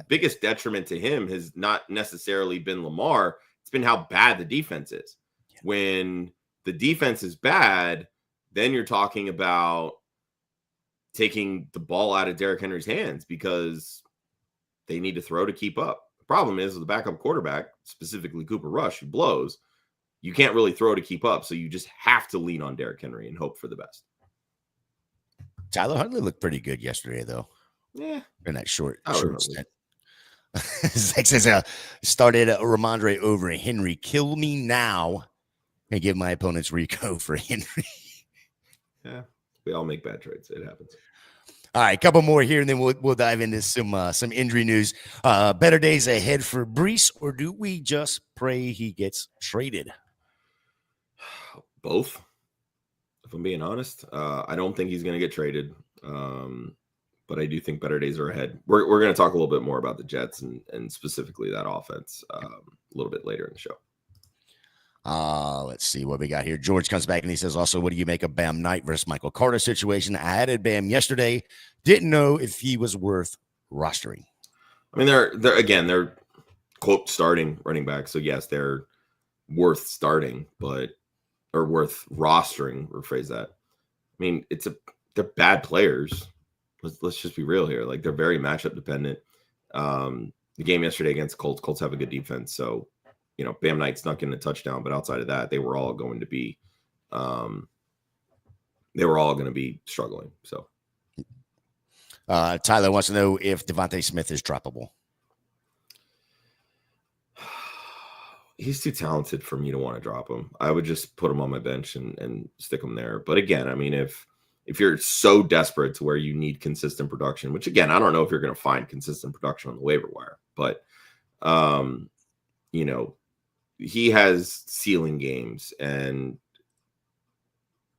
B: biggest detriment to him has not necessarily been Lamar. It's been how bad the defense is. Yeah. When the defense is bad, then you're talking about taking the ball out of Derrick Henry's hands because they need to throw to keep up. The problem is with the backup quarterback, specifically Cooper Rush, who blows, you can't really throw to keep up. So you just have to lean on Derrick Henry and hope for the best.
A: Tyler Huntley looked pretty good yesterday, though.
B: Yeah.
A: In that short stint. Zach says, started Ramondre over Henry. Kill me now and give my opponents Rico for Henry.
B: Yeah. We all make bad trades. It happens.
A: All right, a couple more here, and then we'll dive into some injury news. Better days ahead for Breece, or do we just pray he gets traded?
B: Both. If I'm being honest, I don't think he's going to get traded, but I do think better days are ahead. We're going to talk a little bit more about the Jets and specifically that offense a little bit later in the show.
A: Let's see what we got here. George comes back and he says, also, what do you make of Bam Knight versus Michael Carter situation? I added Bam yesterday. Didn't know if he was worth rostering.
B: I mean, they're quote starting running back. So yes, they're worth starting, or worth rostering, rephrase that. I mean, they're bad players. Let's just be real here. Like, they're very matchup dependent. The game yesterday against Colts have a good defense. So, Bam Knight's not getting a touchdown, but outside of that, they were all going to be struggling. So,
A: Tyler wants to know if Devontae Smith is droppable.
B: he's too talented for me to want to drop him. I would just put him on my bench and stick him there. But again, I mean, if you're so desperate to where you need consistent production, which again, I don't know if you're going to find consistent production on the waiver wire, but you know, he has ceiling games. And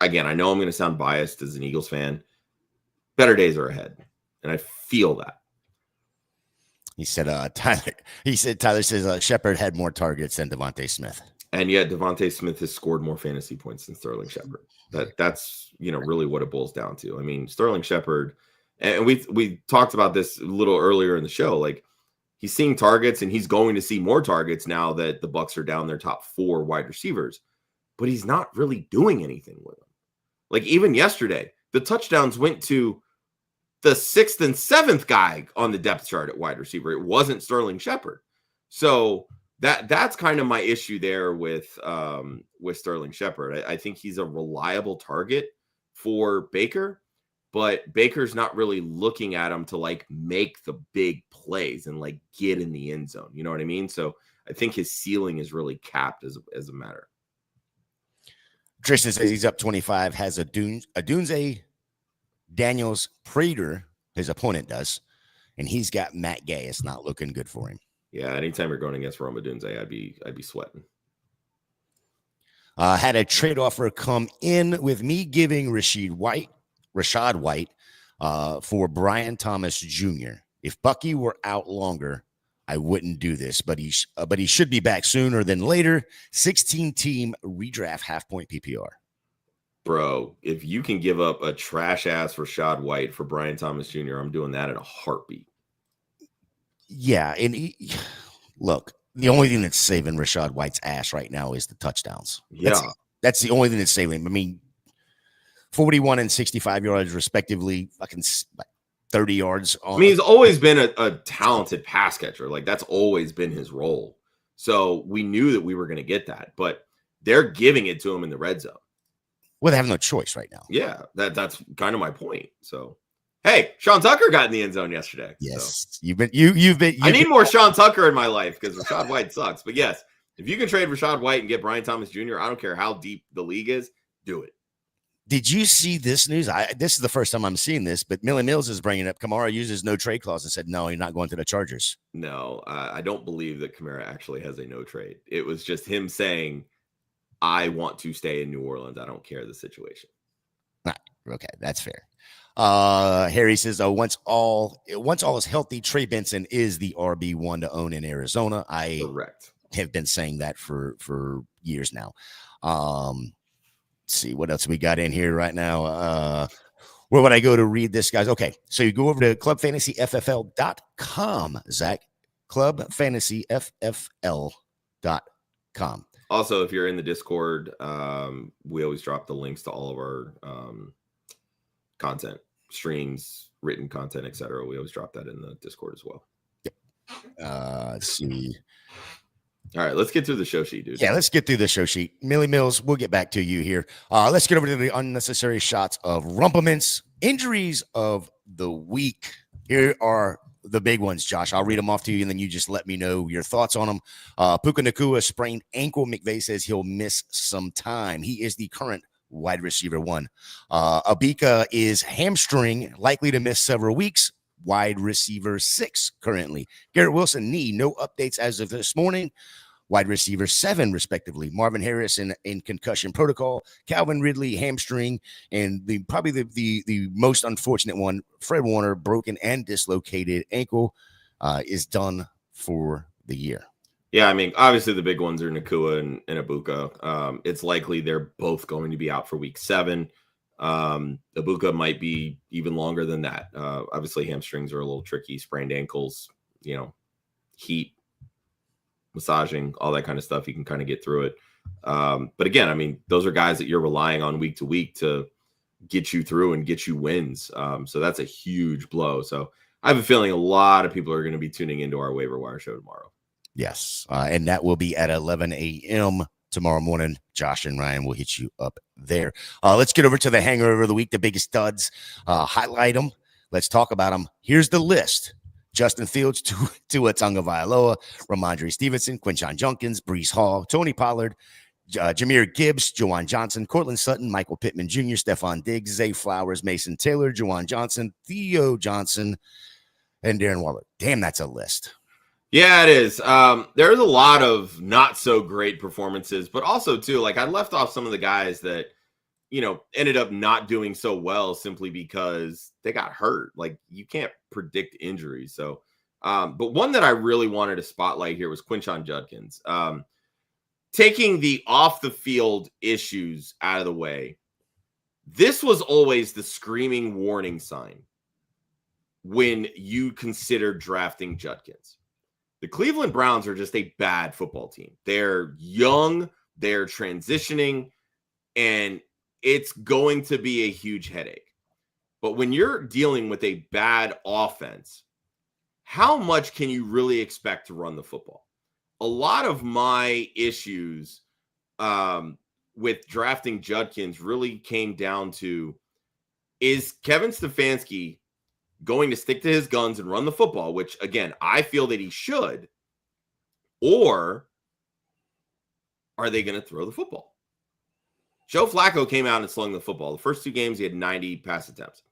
B: again, I know I'm going to sound biased as an Eagles fan. Better days are ahead. And I feel that.
A: He said, Tyler says Shepard had more targets than Devontae Smith.
B: And yet Devontae Smith has scored more fantasy points than Sterling Shepard. That's, you know, really what it boils down to. I mean, Sterling Shepard, and we talked about this a little earlier in the show, like he's seeing targets and he's going to see more targets now that the Bucs are down their top 4 wide receivers, but he's not really doing anything with them. Like even yesterday, the touchdowns went to the 6th and 7th guy on the depth chart at wide receiver. It wasn't Sterling Shepard. So that's kind of my issue there with Sterling Shepard. I think he's a reliable target for Baker, but Baker's not really looking at him to like make the big plays and like get in the end zone. You know what I mean? So I think his ceiling is really capped as a matter.
A: Tristan says he's up 25, has a Dunze Daniels Prater, his opponent does, and he's got Matt Gay. It's not looking good for him.
B: Yeah, anytime you're going against Roma Dunze, I'd be sweating.
A: Had a trade offer come in with me giving Rashad White for Brian Thomas Jr. If Bucky were out longer, I wouldn't do this, but he should be back sooner than later. 16-team redraft half-point PPR.
B: Bro, if you can give up a trash-ass Rashad White for Brian Thomas Jr., I'm doing that in a heartbeat.
A: Yeah, and look, the only thing that's saving Rashad White's ass right now is the touchdowns.
B: Yeah.
A: That's the only thing that's saving him. I mean, 41 and 65 yards respectively, fucking 30 yards.
B: I mean, he's always been a talented pass catcher. Like, that's always been his role. So we knew that we were going to get that, but they're giving it to him in the red zone.
A: Well, they have no choice right now.
B: Yeah, that's kind of my point. So, hey, Sean Tucker got in the end zone yesterday.
A: Yes,
B: so.
A: you've been.
B: I need more Sean Tucker in my life because Rashad White sucks. But yes, if you can trade Rashad White and get Brian Thomas Jr., I don't care how deep the league is, do it.
A: Did you see this news? This is the first time I'm seeing this, but Millie Mills is bringing up Kamara uses no trade clause and said, no, you're not going to the Chargers.
B: No, I don't believe that Kamara actually has a no trade. It was just him saying, I want to stay in New Orleans. I don't care the situation.
A: Okay, that's fair. Harry says, once all is healthy, Trey Benson is the RB1 to own in Arizona. I
B: Correct.
A: have been saying that for years now. Let's see what else we got in here right now. Where would I go to read this, guys? Okay, so you go over to clubfantasyffl.com, Zach. clubfantasyffl.com.
B: Also, if you're in the Discord, we always drop the links to all of our content, streams, written content, etc. We always drop that in the Discord as well.
A: Yep. Let's see.
B: All right, let's get through the show sheet, dude.
A: Yeah, let's get through the show sheet. Millie Mills, we'll get back to you here. Let's get over to the unnecessary shots of rumplements, injuries of the week. Here are the big ones, Josh. I'll read them off to you, and then you just let me know your thoughts on them. Puka Nacua sprained ankle. McVay says he'll miss some time. He is the current wide receiver 1. Egbuka is hamstring, likely to miss several weeks. Wide receiver 6 currently. Garrett Wilson, knee, no updates as of this morning. Wide receiver 7, respectively. Marvin Harris in concussion protocol. Calvin Ridley, hamstring. And probably the most unfortunate one, Fred Warner, broken and dislocated ankle, is done for the year.
B: Yeah, I mean, obviously the big ones are Nacua and Egbuka. It's likely they're both going to be out for week 7. Egbuka might be even longer than that. Obviously hamstrings are a little tricky, sprained ankles, heat, massaging, all that kind of stuff. You can kind of get through it. But again, I mean, those are guys that you're relying on week to week to get you through and get you wins. So that's a huge blow. So I have a feeling a lot of people are going to be tuning into our waiver wire show tomorrow.
A: Yes. And that will be at 11 a.m. tomorrow morning. Josh and Ryan will hit you up there. Let's get over to the hangover of the week, the biggest studs. Highlight them. Let's talk about them. Here's the list. Justin Fields, Tua Tagovailoa, Ramondre Stevenson, Quinshon Judkins, Breece Hall, Tony Pollard, Jahmyr Gibbs, Juwan Johnson, Cortland Sutton, Michael Pittman Jr., Stephon Diggs, Zay Flowers, Mason Taylor, Juwan Johnson, Theo Johnson, and Darren Waller. Damn, that's a list.
B: Yeah, it is. There's a lot of not so great performances, but also too, like I left off some of the guys that, ended up not doing so well simply because they got hurt. Like you can't predict injuries. So, but one that I really wanted to spotlight here was Quinshon Judkins. Taking the off the field issues out of the way, this was always the screaming warning sign when you consider drafting Judkins. The Cleveland Browns are just a bad football team. They're young, they're transitioning, and it's going to be a huge headache. But when you're dealing with a bad offense, how much can you really expect to run the football? A lot of my issues with drafting Judkins really came down to, is Kevin Stefanski going to stick to his guns and run the football, which, again, I feel that he should, or are they going to throw the football? Joe Flacco came out and slung the football. The first 2 games, he had 90 pass attempts.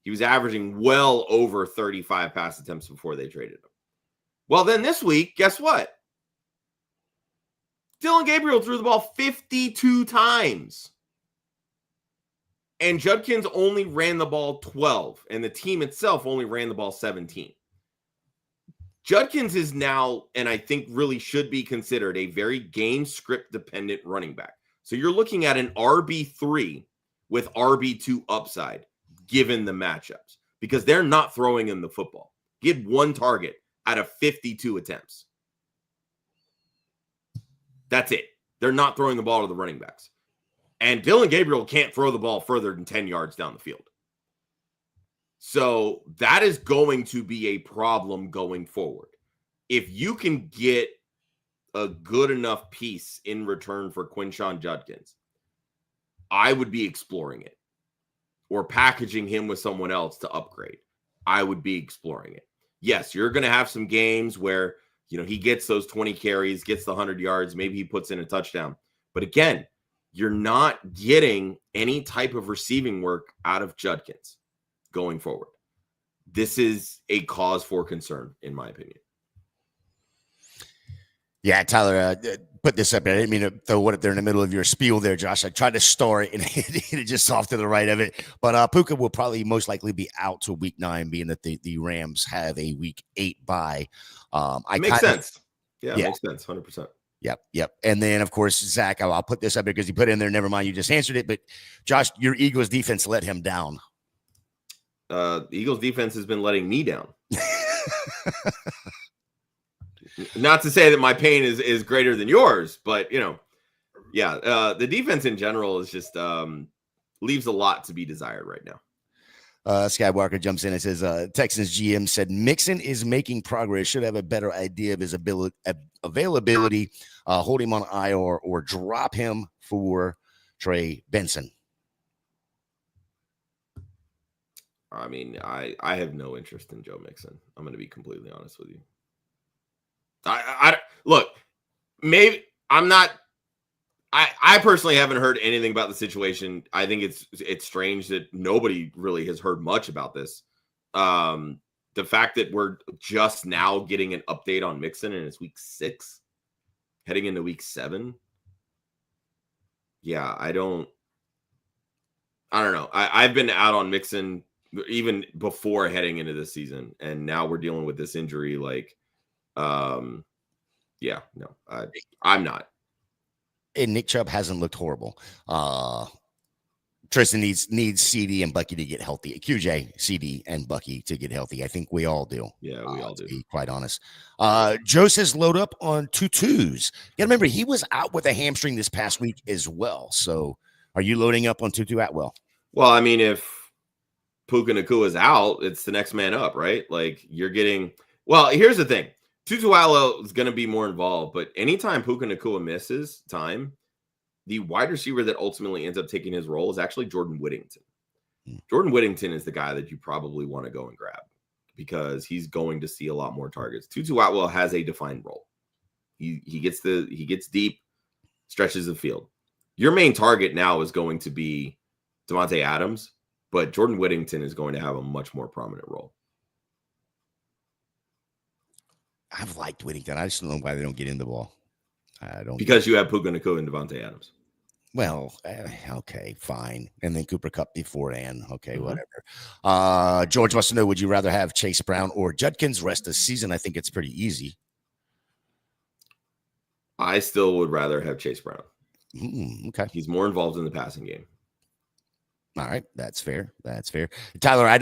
B: He was averaging well over 35 pass attempts before they traded him. Well, then this week, guess what? Dillon Gabriel threw the ball 52 times. And Judkins only ran the ball 12, and the team itself only ran the ball 17. Judkins is now, and I think really should be considered, a very game script dependent running back. So you're looking at an RB3 with RB2 upside, given the matchups, because they're not throwing him the football. He had 1 target out of 52 attempts. That's it. They're not throwing the ball to the running backs. And Dillon Gabriel can't throw the ball further than 10 yards down the field. So that is going to be a problem going forward. If you can get a good enough piece in return for Quinshon Judkins, I would be exploring it. Or packaging him with someone else to upgrade. I would be exploring it. Yes, you're going to have some games where, he gets those 20 carries, gets the 100 yards, maybe he puts in a touchdown. But again, you're not getting any type of receiving work out of Judkins going forward. This is a cause for concern, in my opinion.
A: Yeah, Tyler, put this up. I didn't mean to throw it up there in the middle of your spiel there, Josh. I tried to store it and it just off to the right of it. But Puka will probably most likely be out till week 9, being that the Rams have a week 8 bye.
B: Makes sense. Yeah, it makes sense. 100%.
A: Yep. And then, of course, Zach, I'll put this up because you put it in there. Never mind, you just answered it. But Josh, your Eagles defense let him down.
B: The Eagles defense has been letting me down. Not to say that my pain is greater than yours, but the defense in general is just leaves a lot to be desired right now.
A: Skywalker jumps in and says, Texans GM said Mixon is making progress, should have a better idea of his availability, hold him on IR or drop him for Trey Benson.
B: I mean, I have no interest in Joe Mixon. I'm going to be completely honest with you. I look, maybe I'm not. I personally haven't heard anything about the situation. I think it's strange that nobody really has heard much about this. The fact that we're just now getting an update on Mixon and it's week 6, heading into week 7. Yeah, I don't know. I've been out on Mixon even before heading into this season, and now we're dealing with this injury. I'm not.
A: And Nick Chubb hasn't looked horrible. Tristan needs CD and Bucky to get healthy. QJ, CD, and Bucky to get healthy. I think we all do.
B: Yeah, we all do.
A: To be quite honest. Joe says load up on Tutus. You gotta remember, he was out with a hamstring this past week as well. So are you loading up on Tutu Atwell?
B: Well, I mean, if Puka Nacua is out, it's the next man up, right? Like you're getting. Well, here's the thing. Tutu Atwell is going to be more involved, but anytime Puka Nacua misses time, the wide receiver that ultimately ends up taking his role is actually Jordan Whittington. Jordan Whittington is the guy that you probably want to go and grab because he's going to see a lot more targets. Tutu Atwell has a defined role. He gets deep, stretches the field. Your main target now is going to be Davante Adams, but Jordan Whittington is going to have a much more prominent role.
A: I've liked Whittington. I just don't know why they don't get in the ball. I don't,
B: because you have Puka Nacua and Davante Adams.
A: Well, okay, fine. And then Cooper Kupp beforehand. Okay, whatever. George wants to know, would you rather have Chase Brown or Judkins rest of the season? I think it's pretty easy.
B: I still would rather have Chase Brown.
A: Okay.
B: He's more involved in the passing game.
A: All right, that's fair. That's fair. Tyler, I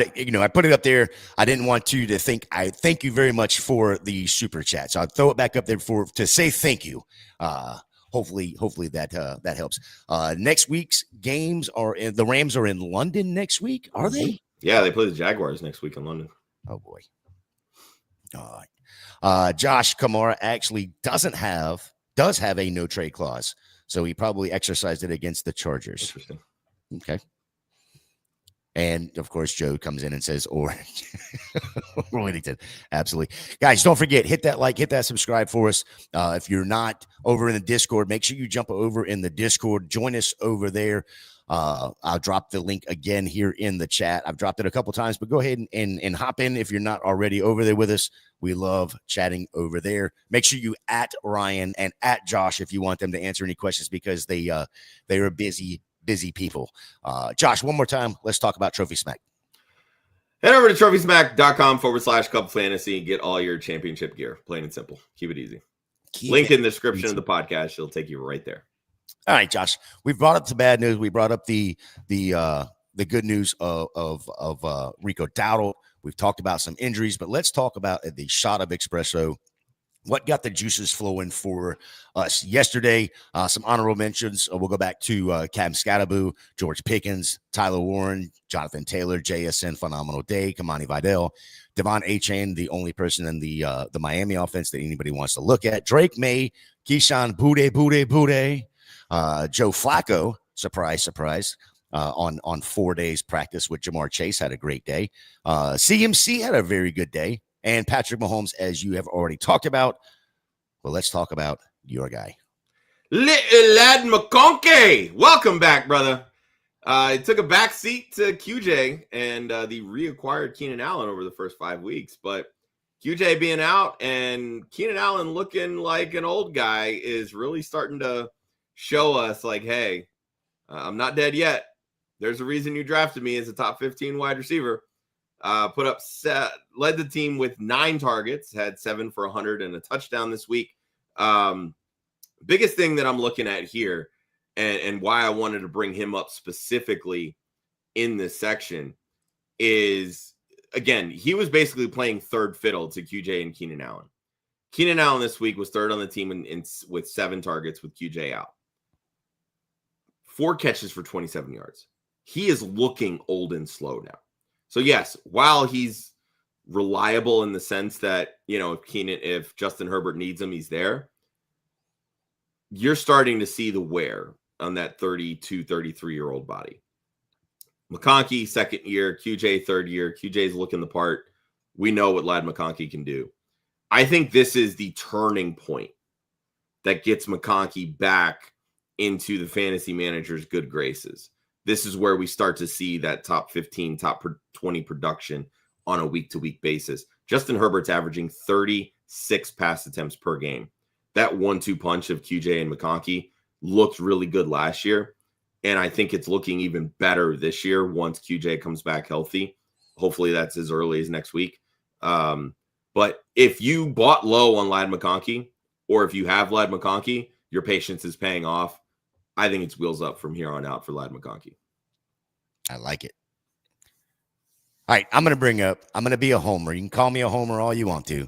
A: put it up there. I didn't want you to think. I thank you very much for the super chat. So I'll throw it back up there to say thank you. Hopefully that helps. Next week's games the Rams are in London next week. Are they?
B: Yeah, they play the Jaguars next week in London.
A: Oh boy. All right. Josh Kamara actually does have a no trade clause, so he probably exercised it against the Chargers.
B: Interesting.
A: Okay. And of course, Joe comes in and says, or Whittington. Absolutely. Guys, don't forget, hit that like, hit that subscribe for us. If you're not over in the Discord, make sure you jump over in the Discord. Join us over there. I'll drop the link again here in the chat. I've dropped it a couple times, but go ahead and hop in if you're not already over there with us. We love chatting over there. Make sure you at Ryan and at Josh if you want them to answer any questions, because they are busy people. Josh, one more time, let's talk about Trophy Smack.
B: Head over to trophysmack.com/Club Fantasy. Get all your championship gear. Plain and simple. Keep it easy. Link in the description of the podcast. It'll take you right there.
A: All right, Josh. We've brought up the bad news. We brought up the good news of Rico Dowdle. We've talked about some injuries, but let's talk about the shot of espresso. What got the juices flowing for us yesterday? Some honorable mentions. We'll go back to Cam Scattaboo, George Pickens, Tyler Warren, Jonathan Taylor, JSN, phenomenal day, Kamani Vidal, Devon Achane, the only person in the Miami offense that anybody wants to look at, Drake May, Keyshawn Bude, Joe Flacco, surprise, on 4 days practice with Jamar Chase, had a great day. CMC had a very good day. And Patrick Mahomes, as you have already talked about. Well, let's talk about your guy.
B: Little Lad McConkey. Welcome back, brother. It took a back seat to QJ and the reacquired Keenan Allen over the first 5 weeks. But QJ being out and Keenan Allen looking like an old guy is really starting to show us, like, hey, I'm not dead yet. There's a reason you drafted me as a top 15 wide receiver. Led the team with 9 targets, had 7 for 100 and a touchdown this week. Biggest thing that I'm looking at here and why I wanted to bring him up specifically in this section is, again, he was basically playing third fiddle to QJ and Keenan Allen. Keenan Allen this week was third on the team with 7 targets with QJ out. 4 catches for 27 yards. He is looking old and slow now. So yes, while he's reliable in the sense that, if Justin Herbert needs him, he's there, you're starting to see the wear on that 32, 33-year-old body. McConkey, second year, QJ, third year. QJ's looking the part. We know what Lad McConkey can do. I think this is the turning point that gets McConkey back into the fantasy manager's good graces. This is where we start to see that top 15, top 20 production on a week-to-week basis. Justin Herbert's averaging 36 pass attempts per game. That 1-2 punch of QJ and McConkey looked really good last year, and I think it's looking even better this year once QJ comes back healthy. Hopefully that's as early as next week. But if you bought low on Lad McConkey, or if you have Lad McConkey, your patience is paying off. I think it's wheels up from here on out for Lad McConkey.
A: I like it. All right, I'm going to be a homer. You can call me a homer all you want to.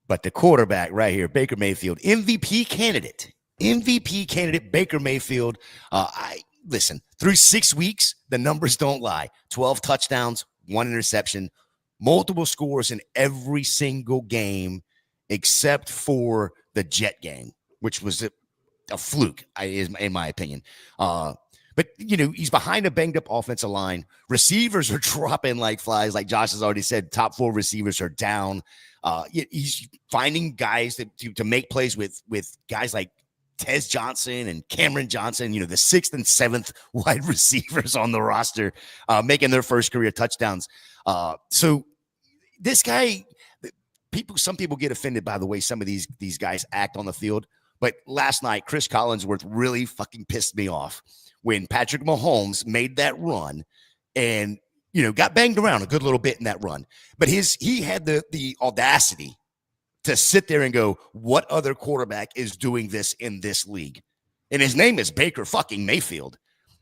A: But the quarterback right here, Baker Mayfield, MVP candidate Baker Mayfield. Listen, through 6 weeks, the numbers don't lie. 12 touchdowns, 1 interception, multiple scores in every single game except for the Jet game, which was a fluke, in my opinion. But, he's behind a banged-up offensive line. Receivers are dropping like flies. Like Josh has already said, top 4 receivers are down. He's finding guys to make plays with guys like Tez Johnson and Cameron Johnson, the 6th and 7th wide receivers on the roster, making their first career touchdowns. So this guy, some people get offended by the way some of these guys act on the field. But last night, Chris Collinsworth really fucking pissed me off when Patrick Mahomes made that run and, got banged around a good little bit in that run. But he had the audacity to sit there and go, what other quarterback is doing this in this league? And his name is Baker fucking Mayfield.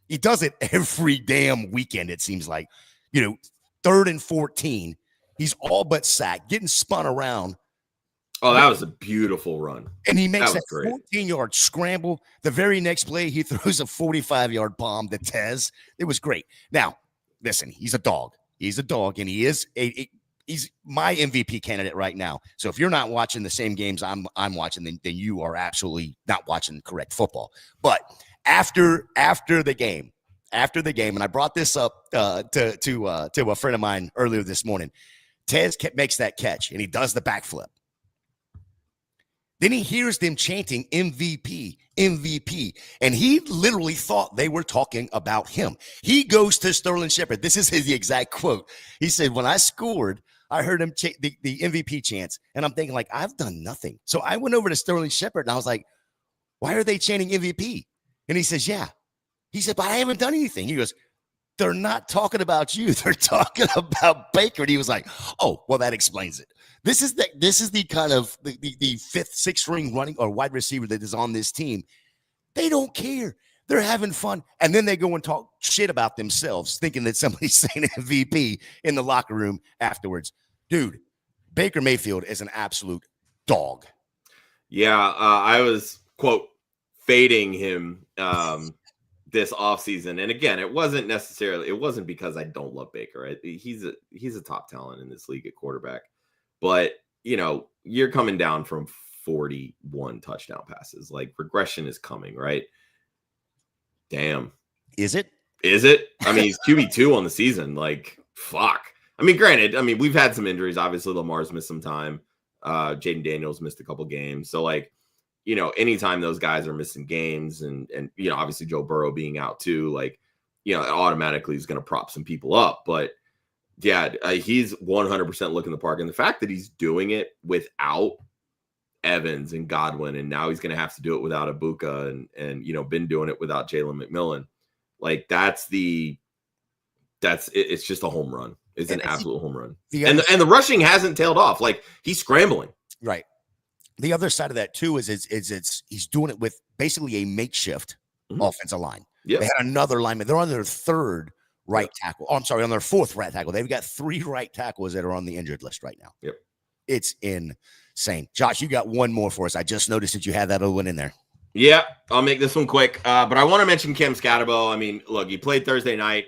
A: He does it every damn weekend, it seems like. 3rd and 14. He's all but sacked, getting spun around.
B: Oh, that was a beautiful run.
A: And he makes that 14-yard scramble. The very next play, he throws a 45-yard bomb to Tez. It was great. Now, listen, he's a dog. He's a dog, and he is he's my MVP candidate right now. So if you're not watching the same games I'm watching, then you are absolutely not watching correct football. But after the game, and I brought this up to a friend of mine earlier this morning, Tez makes that catch, and he does the backflip. Then he hears them chanting MVP, MVP, and he literally thought they were talking about him. He goes to Sterling Shepard. This is his exact quote. He said, when I scored, I heard him the MVP chants, and I'm thinking, like, I've done nothing. So I went over to Sterling Shepard, and I was like, why are they chanting MVP? And he says, yeah. He said, but I haven't done anything. He goes, they're not talking about you. They're talking about Baker. And he was like, oh, well, that explains it. This is the kind of the 5th, 6th string running or wide receiver that is on this team. They don't care. They're having fun. And then they go and talk shit about themselves, thinking that somebody's saying MVP in the locker room afterwards. Dude, Baker Mayfield is an absolute dog.
B: Yeah, I was, quote, fading him this offseason. And again, it wasn't because I don't love Baker. He's a top talent in this league at quarterback. But, you're coming down from 41 touchdown passes. Like, regression is coming, right? Damn.
A: Is it?
B: I mean, he's QB2 on the season. Like, fuck. I mean, granted, we've had some injuries. Obviously, Lamar's missed some time. Jaden Daniels missed a couple games. So, like, anytime those guys are missing games and obviously Joe Burrow being out too, like, it automatically is going to prop some people up. But yeah, he's 100% looking the park. And the fact that he's doing it without Evans and Godwin, and now he's going to have to do it without Egbuka and been doing it without Jalen McMillan. Like, it's just a home run. It's an absolute home run. And the rushing hasn't tailed off. Like, he's scrambling.
A: Right. The other side of that too is he's doing it with basically a makeshift offensive line.
B: Yep.
A: They had another lineman. They're on their 3rd right tackle. Oh, I'm sorry, on their 4th right tackle. They've got 3 right tackles that are on the injured list right now.
B: Yep.
A: It's insane. Josh, you got one more for us. I just noticed that you had that other one in there.
B: Yeah, I'll make this one quick. But I want to mention Cam Scatterbo. I mean, look, he played Thursday night,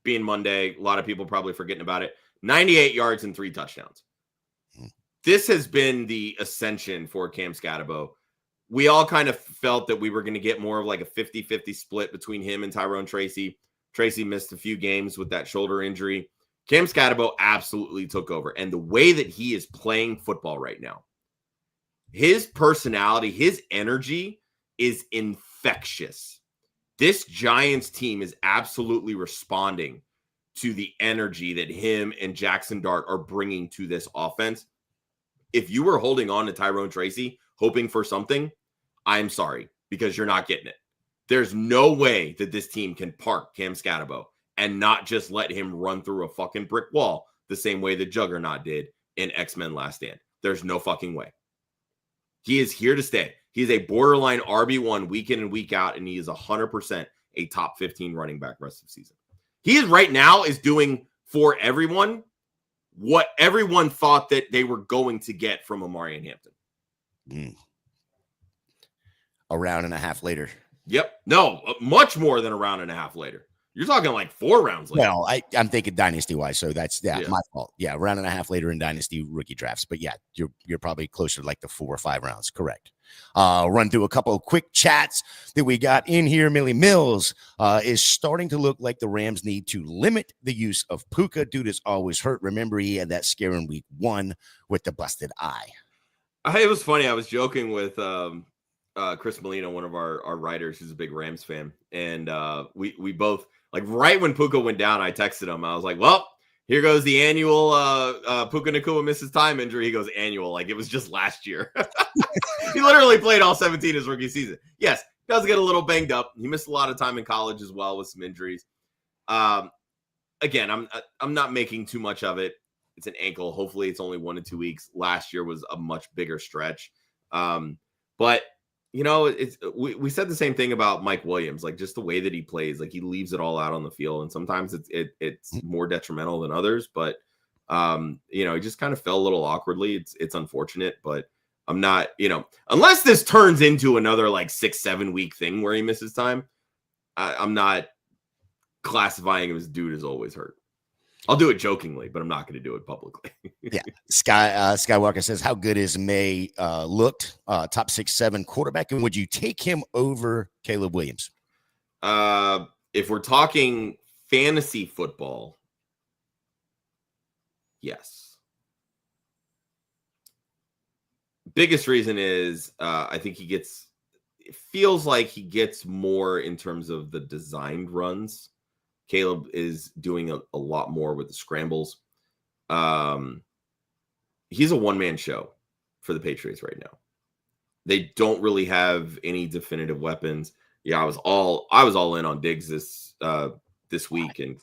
B: being Monday. A lot of people probably forgetting about it. 98 yards and 3 touchdowns. This has been the ascension for Cam Scatterbo. We all kind of felt that we were going to get more of like a 50-50 split between him and Tyrone Tracy. Tracy missed a few games with that shoulder injury. Cam Scatterbo absolutely took over. And the way that he is playing football right now, his personality, his energy is infectious. This Giants team is absolutely responding to the energy that him and Jackson Dart are bringing to this offense. If you were holding on to Tyrone Tracy, hoping for something, I'm sorry, because you're not getting it. There's no way that this team can park Cam Scatterbo and not just let him run through a fucking brick wall the same way the Juggernaut did in X-Men Last Stand. There's no fucking way. He is here to stay. He is a borderline RB1 week in and week out, and he is 100% a top 15 running back rest of the season. He is right now is doing for everyone what everyone thought that they were going to get from Amari and Hampton.
A: A round and a half later.
B: Yep. No, much more than a round and a half later. You're talking like 4 rounds later.
A: Well, I'm thinking dynasty wise, so that's my fault. Yeah, round and a half later in dynasty rookie drafts, but yeah, you're probably closer to like the 4 or 5 rounds. Correct. Run through a couple of quick chats that we got in here. Millie Mills is starting to look like the Rams need to limit the use of Puka. Dude is always hurt. Remember, he had that scare in week 1 with the busted eye.
B: It was funny. I was joking with Chris Molina, one of our writers, who's a big Rams fan, and we both, like, right when Puka went down, I texted him. I was like, well, here goes the annual Puka Nacua misses time injury. He goes annual, like it was just last year. He literally played all 17 his rookie season. Yes, does get a little banged up. He missed a lot of time in college as well with some injuries. Again, I'm not making too much of it. It's an ankle. Hopefully it's only 1 to 2 weeks. Last year was a much bigger stretch. But you know, we said the same thing about Mike Williams, like just the way that he plays, like he leaves it all out on the field, and sometimes it's more detrimental than others. But you know, he just kind of fell a little awkwardly. It's unfortunate, but I'm not, you know, unless this turns into another like 6-7 week thing where he misses time, I'm not classifying him as dude is always hurt. I'll do it jokingly, but I'm not going to do it publicly.
A: Yeah. Skywalker says, how good is May looked? Top 6-7 quarterback. And would you take him over Caleb Williams?
B: If we're talking fantasy football, yes. Biggest reason is I think it feels like he gets more in terms of the designed runs. Caleb is doing a lot more with the scrambles. He's a one-man show for the Patriots right now. They don't really have any definitive weapons. Yeah, I was all in on Diggs this week, and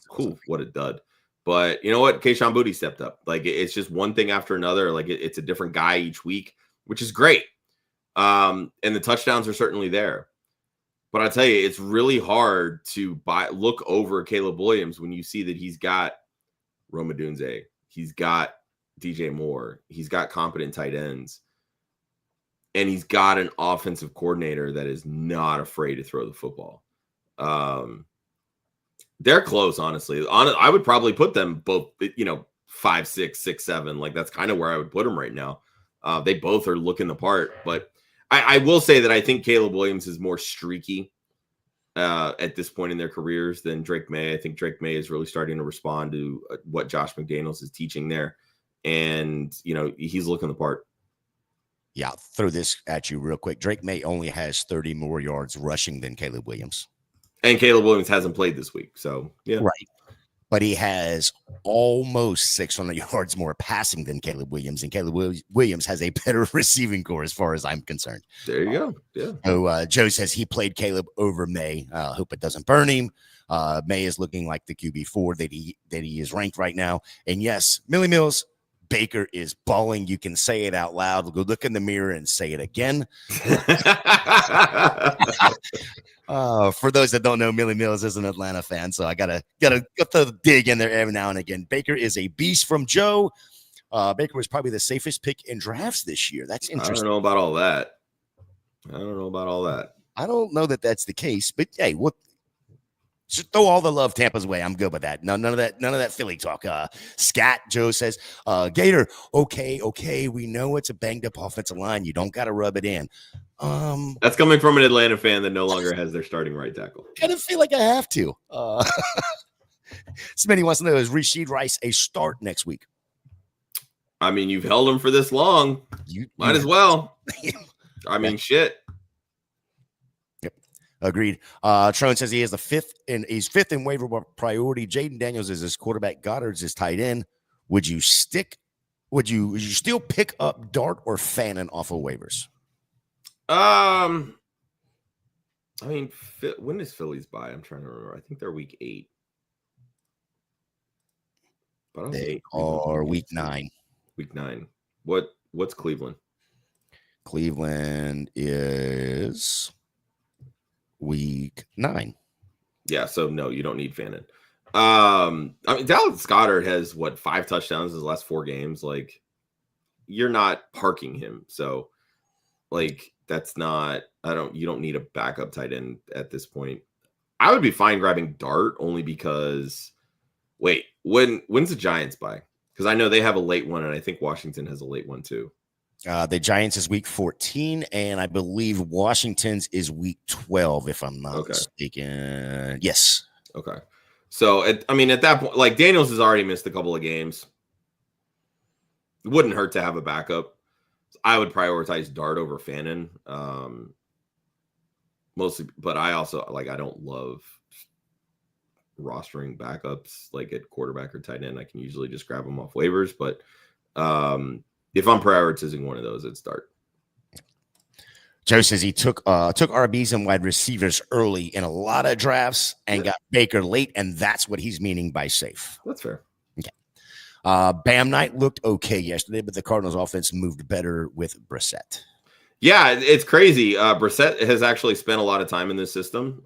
B: what a dud. But you know what? Kayshon Boutte stepped up. Like it's just one thing after another. Like it's a different guy each week, which is great. And the touchdowns are certainly there. But I tell you, it's really hard to look over Caleb Williams when you see that he's got Rome Odunze, he's got DJ Moore, he's got competent tight ends, and he's got an offensive coordinator that is not afraid to throw the football. They're close, honestly. I would probably put them both, 5, 6, 6, 7. Like that's kind of where I would put them right now. They both are looking the part, but I will say that I think Caleb Williams is more streaky at this point in their careers than Drake May. I think Drake May is really starting to respond to what Josh McDaniels is teaching there. And, he's looking the part.
A: Yeah, I'll throw this at you real quick. Drake May only has 30 more yards rushing than Caleb Williams.
B: And Caleb Williams hasn't played this week. So, yeah.
A: Right. But he has almost 600 yards more passing than Caleb Williams, and Caleb Williams has a better receiving core as far as I'm concerned.
B: There you go. Yeah.
A: So Joe says he played Caleb over May. Hope it doesn't burn him. May is looking like the QB4 that he is ranked right now. And yes, Millie Mills, Baker is balling. You can say it out loud. Go look in the mirror and say it again. For those that don't know, Millie Mills is an Atlanta fan, so I gotta dig in there every now and again. Baker is a beast from Joe. Baker was probably the safest pick in drafts this year. That's interesting.
B: I don't know about all that.
A: I don't know that that's the case, but hey, what? Just throw all the love Tampa's way. I'm good with that. None of that Philly talk. Scat Joe says, Gator, okay. We know it's a banged up offensive line. You don't got to rub it in.
B: That's coming from an Atlanta fan that no longer has their starting right tackle.
A: I kind of feel like I have to. Smitty wants to know, is Rashid Rice a start next week?
B: I mean, you've held him for this long. You might as well. I mean, shit.
A: Agreed. Trone says he is he's fifth in waiver priority. Jaden Daniels is his quarterback. Goddard's his tight end. Would you still pick up Dart or Fannin off of waivers?
B: I mean, when is Phillies bye? I'm trying to remember. I think they're week 8.
A: But they are week 9.
B: Week 9. What's Cleveland?
A: Cleveland is week 9.
B: Yeah, so no, you don't need Fannin. I mean, Dallas Goedert has 5 touchdowns in his last 4 games. Like, you're not parking him. So, like, that's not. You don't need a backup tight end at this point. I would be fine grabbing Dart only because when's the Giants bye? Because I know they have a late one, and I think Washington has a late one too.
A: The Giants is week 14, and I believe Washington's is week 12, if I'm not mistaken. Yes.
B: Okay. So, at that point, like Daniels has already missed a couple of games. It wouldn't hurt to have a backup. I would prioritize Dart over Fannin. Mostly, but I also I don't love rostering backups like at quarterback or tight end. I can usually just grab them off waivers, but if I'm prioritizing one of those, it's Dart.
A: Joe says he took RBs and wide receivers early in a lot of drafts and got Baker late, and that's what he's meaning by safe.
B: That's fair.
A: Okay. Bam Knight looked okay yesterday, but the Cardinals offense moved better with Brissett.
B: Yeah, it's crazy. Brissett has actually spent a lot of time in this system.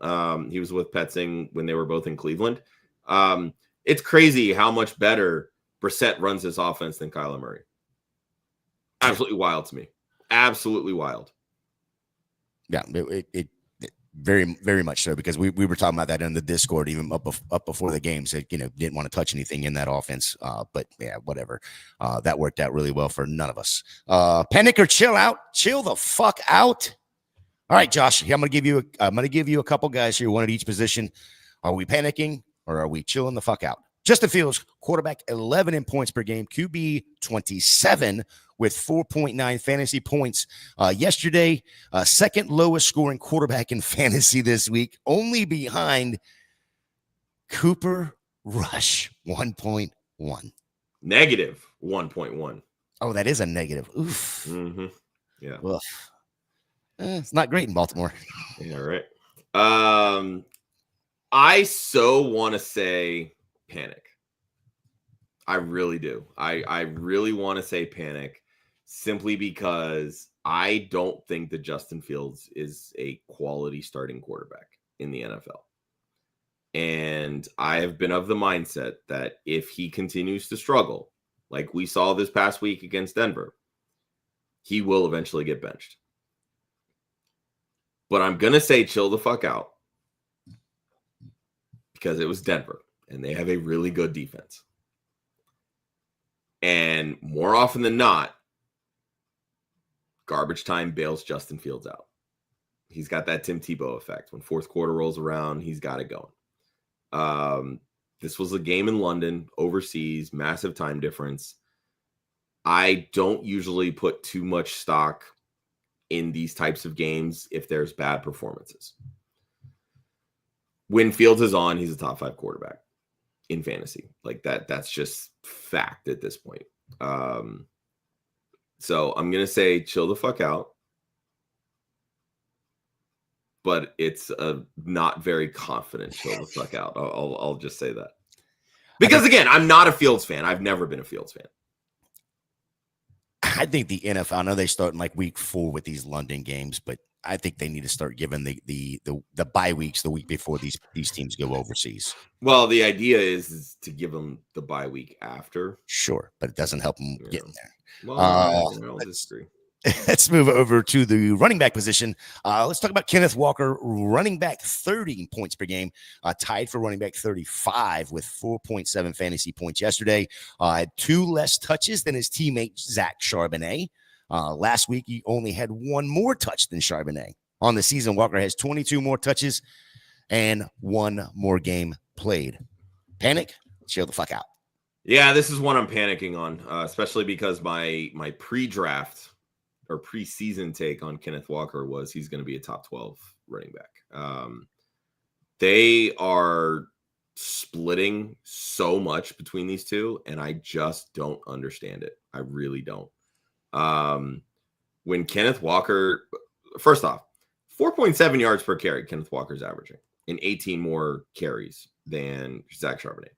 B: He was with Petzing when they were both in Cleveland. It's crazy how much better Brissett runs this offense than Kyler Murray. Absolutely wild to me. Absolutely wild.
A: Yeah, it very, very much so, because we were talking about that in the Discord even up before the games. That didn't want to touch anything in that offense, but yeah, whatever. That worked out really well for none of us. Panic or chill out, chill the fuck out. All right, Josh, I'm gonna give you a couple guys here, one at each position. Are we panicking or are we chilling the fuck out? Justin Fields, quarterback, 11 in points per game, QB 27 with 4.9 fantasy points yesterday. Second lowest scoring quarterback in fantasy this week, only behind Cooper Rush, 1.1.
B: Negative 1.1.
A: Oh, that is a negative. Oof.
B: Mm-hmm. Yeah.
A: Oof. It's not great in Baltimore.
B: Yeah, right. I so want to say panic. I really do. I really want to say panic, simply because I don't think that Justin Fields is a quality starting quarterback in the NFL. And I have been of the mindset that if he continues to struggle, like we saw this past week against Denver, he will eventually get benched. But I'm going to say chill the fuck out, because it was Denver and they have a really good defense. And more often than not, garbage time bails Justin Fields out. He's got that Tim Tebow effect. When fourth quarter rolls around, he's got it going. This was a game in London, overseas, massive time difference. I don't usually put too much stock in these types of games if there's bad performances. When Fields is on, he's a top 5 quarterback in fantasy. Like that's just fact at this point. So I'm going to say chill the fuck out. But it's a not very confident chill the fuck out. I'll just say that. Because again, I'm not a Fields fan. I've never been a Fields fan.
A: I think the NFL, I know they start in like week 4 with these London games, but I think they need to start giving the bye weeks the week before these teams go overseas.
B: Well, the idea is to give them the bye week after.
A: Sure, but it doesn't help them get in there.
B: Well, I'll disagree.
A: Let's move over to the running back position. Let's talk about Kenneth Walker, running back, 30 points per game, tied for running back 35 with 4.7 fantasy points yesterday. Had 2 less touches than his teammate Zach Charbonnet. Last week, he only had 1 more touch than Charbonnet. On the season, Walker has 22 more touches and 1 more game played. Panic? Chill the fuck out.
B: Yeah, this is one I'm panicking on, especially because my pre-draft or preseason take on Kenneth Walker was he's going to be a top 12 running back. They are splitting so much between these two, and I just don't understand it. I really don't. When Kenneth Walker, first off, 4.7 yards per carry, Kenneth Walker's averaging, and 18 more carries than Zach Charbonnet.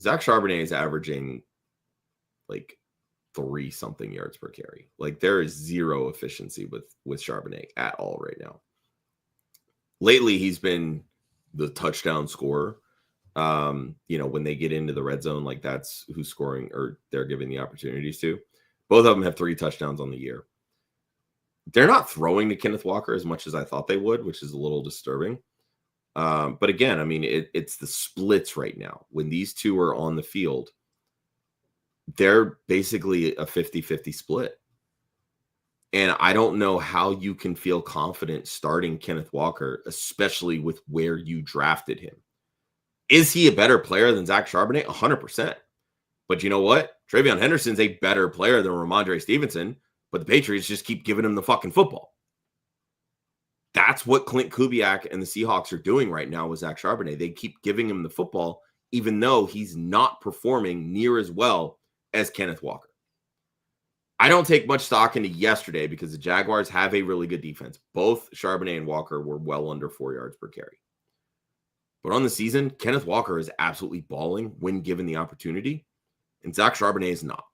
B: Zach Charbonnet is averaging like 3-something yards per carry. Like there is zero efficiency with Charbonnet at all right now. Lately, he's been the touchdown scorer. When they get into the red zone, like that's who's scoring or they're giving the opportunities to. Both of them have 3 touchdowns on the year. They're not throwing to Kenneth Walker as much as I thought they would, which is a little disturbing. But again, I mean, it's the splits right now. When these two are on the field, they're basically a 50-50 split. And I don't know how you can feel confident starting Kenneth Walker, especially with where you drafted him. Is he a better player than Zach Charbonnet? 100%. But you know what? Travion Henderson's a better player than Ramondre Stevenson, but the Patriots just keep giving him the fucking football. That's what Clint Kubiak and the Seahawks are doing right now with Zach Charbonnet. They keep giving him the football, even though he's not performing near as well as Kenneth Walker. I don't take much stock into yesterday because the Jaguars have a really good defense. Both Charbonnet and Walker were well under 4 yards per carry. But on the season, Kenneth Walker is absolutely balling when given the opportunity, and Zach Charbonnet is not.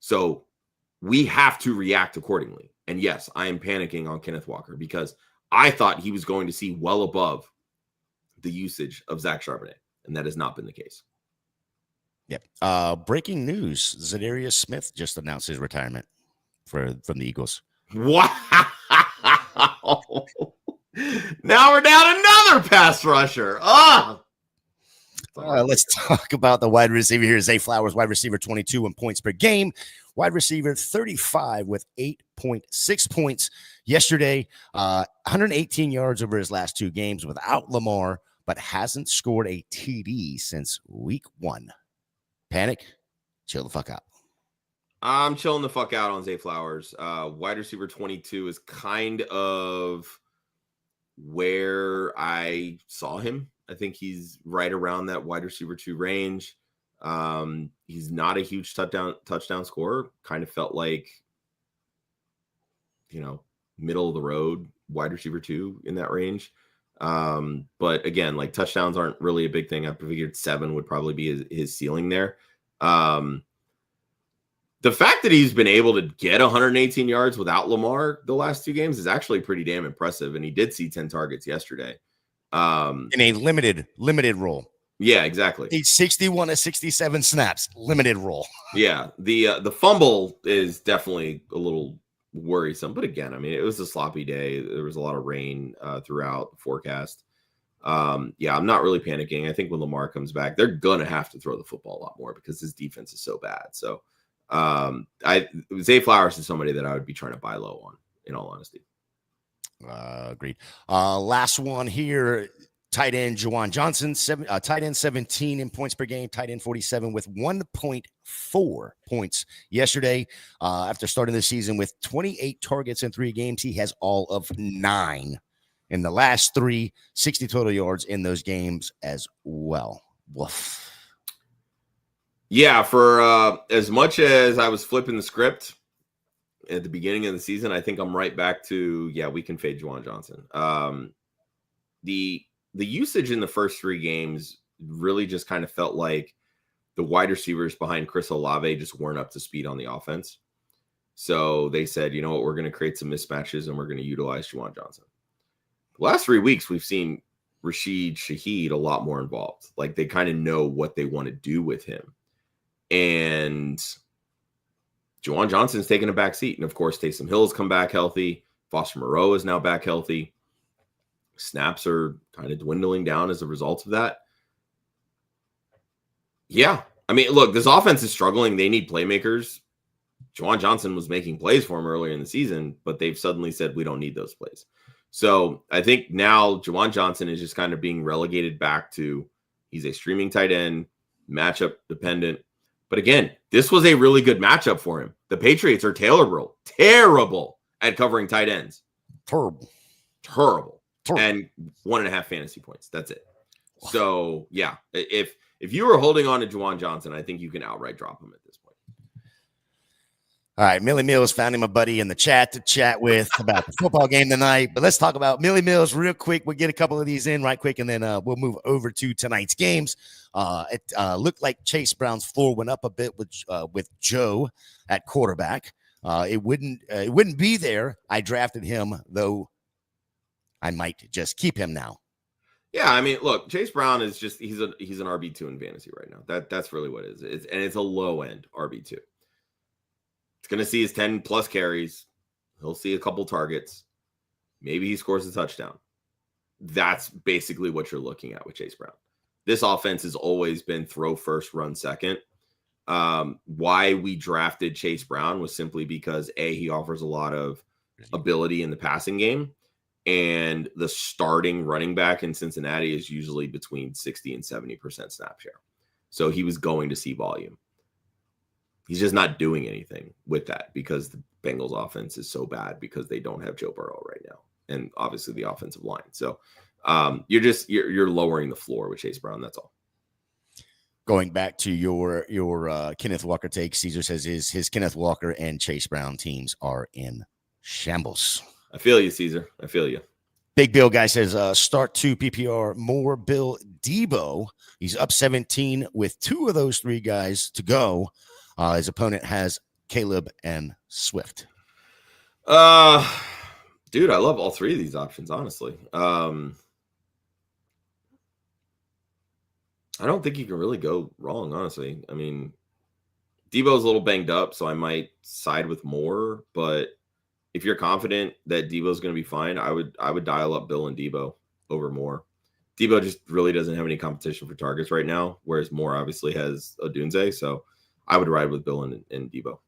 B: So we have to react accordingly. And yes, I am panicking on Kenneth Walker because I thought he was going to see well above the usage of Zach Charbonnet, and that has not been the case.
A: Yep. Breaking news: Zadarius Smith just announced his retirement from the Eagles.
B: Wow! Now we're down another pass rusher.
A: Let's talk about the wide receiver here. Zay Flowers, wide receiver 22 in points per game. Wide receiver 35 with 8.6 points yesterday. 118 yards over his last 2 games without Lamar, but hasn't scored a TD since week 1. Panic, chill the fuck out.
B: I'm chilling the fuck out on Zay Flowers. Wide receiver 22 is kind of where I saw him. I think he's right around that wide receiver 2 range. He's not a huge touchdown scorer. Kind of felt like, middle of the road wide receiver 2 in that range. But again, like touchdowns aren't really a big thing. I figured 7 would probably be his ceiling there. The fact that he's been able to get 118 yards without Lamar the last 2 games is actually pretty damn impressive. And he did see 10 targets yesterday.
A: In a limited role.
B: Yeah, exactly.
A: He's 61 to 67 snaps, limited role.
B: Yeah, the fumble is definitely a little worrisome. But again, I mean, it was a sloppy day. There was a lot of rain throughout the forecast. I'm not really panicking. I think when Lamar comes back, they're going to have to throw the football a lot more because his defense is so bad. So Zay Flowers is somebody that I would be trying to buy low on, in all honesty.
A: Agreed. Last one here. Tight end Juwan Johnson, tight end 17 in points per game, tight end 47 with 1.4 points yesterday. After starting the season with 28 targets in 3 games, he has all of 9 in the last 3, 60 total yards in those games as well. Woof.
B: Yeah, for as much as I was flipping the script at the beginning of the season, I think I'm right back to, we can fade Juwan Johnson. The usage in the first 3 games really just kind of felt like the wide receivers behind Chris Olave just weren't up to speed on the offense. So they said, you know what, we're going to create some mismatches and we're going to utilize Juwan Johnson. The last 3 weeks, we've seen Rashid Shaheed a lot more involved. Like they kind of know what they want to do with him. And Juwan Johnson's taking a back seat. And of course, Taysom Hill's come back healthy. Foster Moreau is now back healthy. Snaps are kind of dwindling down as a result of that. Yeah. I mean, look, this offense is struggling. They need playmakers. Juwan Johnson was making plays for him earlier in the season, but they've suddenly said, we don't need those plays. So I think now Juwan Johnson is just kind of being relegated back to he's a streaming tight end, matchup dependent. But again, this was a really good matchup for him. The Patriots are terrible at covering tight ends. Terrible. And 1.5 fantasy points. That's it. So yeah, if you were holding on to Juwan Johnson, I think you can outright drop him at this point.
A: All right, Millie Mills found him a buddy in the chat to chat with about the football game tonight. But let's talk about Millie Mills real quick. We'll get a couple of these in right quick, and then we'll move over to tonight's games. It looked like Chase Brown's floor went up a bit with Joe at quarterback. It wouldn't be there. I drafted him, though I might just keep him now.
B: Yeah, I mean, look, Chase Brown is just he's an RB2 in fantasy right now. That's really what it is. It's a low end RB2. It's going to see his 10 plus carries. He'll see a couple targets. Maybe he scores a touchdown. that's basically what you're looking at with Chase Brown. This offense has always been throw first, run second. Why we drafted Chase Brown was simply because he offers a lot of ability in the passing game, and the starting running back in Cincinnati is usually between 60 and 70% snap share. So he was going to see volume. He's just not doing anything with that because the Bengals offense is so bad because they don't have Joe Burrow right now. And obviously the offensive line. So you're lowering the floor with Chase Brown. That's all.
A: Going back to your Kenneth Walker take, Caesar says his Kenneth Walker and Chase Brown teams are in shambles.
B: I feel you, Caesar. I feel you.
A: Big Bill guy says start 2 PPR more Bill Debo. He's up 17 with 2 of those 3 guys to go. His opponent has Caleb and Swift.
B: Dude, I love all 3 of these options, honestly. I don't think you can really go wrong, honestly. I mean, Debo's a little banged up, so I might side with Moore, but if you're confident that Debo's going to be fine, I would dial up Bill and Debo over Moore. Debo just really doesn't have any competition for targets right now, whereas Moore obviously has Odunze, so I would ride with Bill and Debo.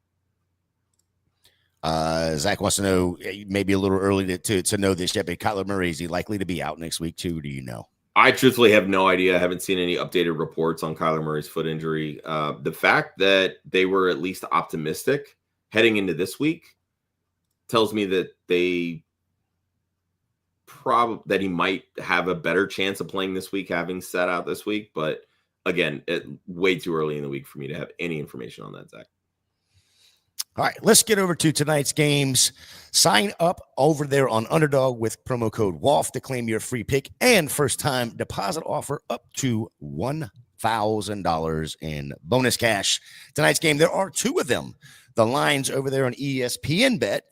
A: Zach wants to know, maybe a little early to know this yet, but Kyler Murray, is he likely to be out next week too? Do you know?
B: I truthfully have no idea. I haven't seen any updated reports on Kyler Murray's foot injury. The fact that they were at least optimistic heading into this week tells me that that he might have a better chance of playing this week, having sat out this week. But again, way too early in the week for me to have any information on that, Zach.
A: All right, let's get over to tonight's games. Sign up over there on Underdog with promo code WOLF to claim your free pick and first-time deposit offer up to $1,000 in bonus cash. Tonight's game, there are 2 of them. The lines over there on ESPN Bet.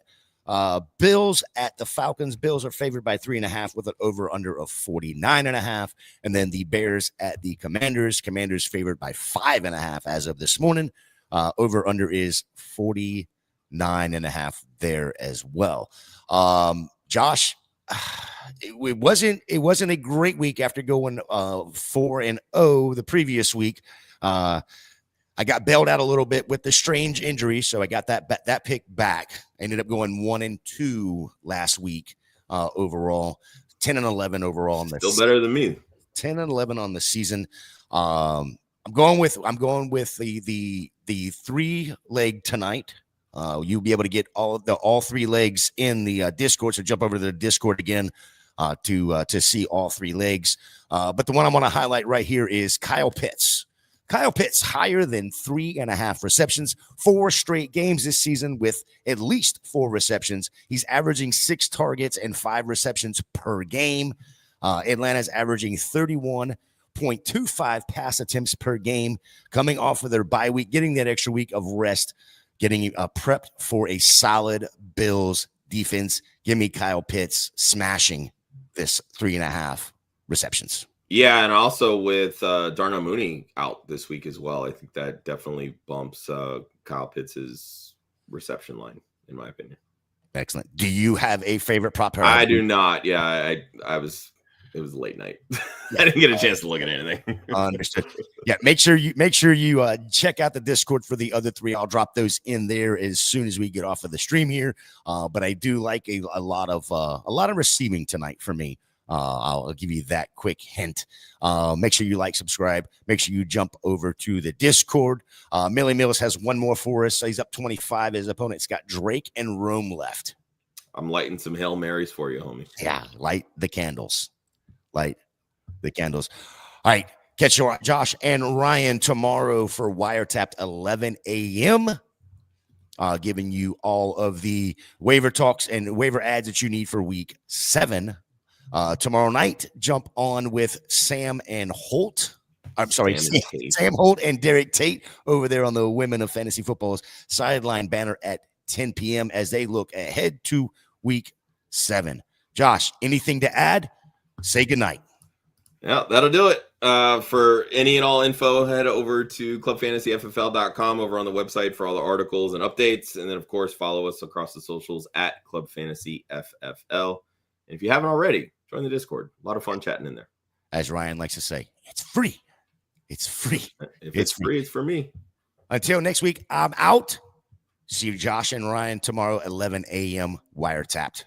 A: Bills at the Falcons. Bills are favored by 3.5 with an over-under of 49.5. And then the Bears at the Commanders. Commanders favored by 5.5 as of this morning. Over-under is 49.5 there as well. Josh, it wasn't a great week after going 4-0 the previous week. I got bailed out a little bit with the strange injury, so I got that pick back. I ended up going 1-2 last week overall, 10-11 overall.
B: Still better than me.
A: 10-11 on the season. I'm going with the 3-leg tonight. You'll be able to get all 3 legs in the Discord. So jump over to the Discord again to see all 3 legs. But the one I want to highlight right here is Kyle Pitts. Kyle Pitts higher than 3.5 receptions, 4 straight games this season with at least 4 receptions. He's averaging 6 targets and 5 receptions per game. Atlanta's averaging 31.25 pass attempts per game, coming off of their bye week, getting that extra week of rest, getting prepped for a solid Bills defense. Give me Kyle Pitts smashing this 3.5 receptions.
B: Yeah, and also with Darnell Mooney out this week as well, I think that definitely bumps Kyle Pitts' reception line, in my opinion.
A: Excellent. Do you have a favorite prop pair?
B: I do not. Yeah, it was late night. Yeah. I didn't get a chance to look at anything.
A: Understood. Yeah, make sure you check out the Discord for the other 3. I'll drop those in there as soon as we get off of the stream here. But I do like a lot of receiving tonight for me. I'll give you that quick hint. Make sure you like, subscribe. Make sure you jump over to the Discord. Millie Mills has one more for us. So he's up 25. His opponent's got Drake and Rome left.
B: I'm lighting some Hail Marys for you, homie.
A: Yeah, light the candles. All right, catch Josh and Ryan tomorrow for Wiretapped 11 a.m. Giving you all of the waiver talks and waiver ads that you need for week 7. Tomorrow night, jump on with Sam Holt and Derek Tate over there on the Women of Fantasy Football's sideline banner at 10 p.m. as they look ahead to week 7. Josh, anything to add? Say goodnight.
B: Yeah, that'll do it. For any and all info, head over to clubfantasyffl.com over on the website for all the articles and updates. And then, of course, follow us across the socials at Club Fantasy FFL. And if you haven't already, Join the Discord. A lot of fun chatting in there.
A: As Ryan likes to say, it's free. It's free.
B: If it's free, it's for me.
A: Until next week, I'm out. See you, Josh and Ryan, tomorrow, 11 a.m. Wiretapped.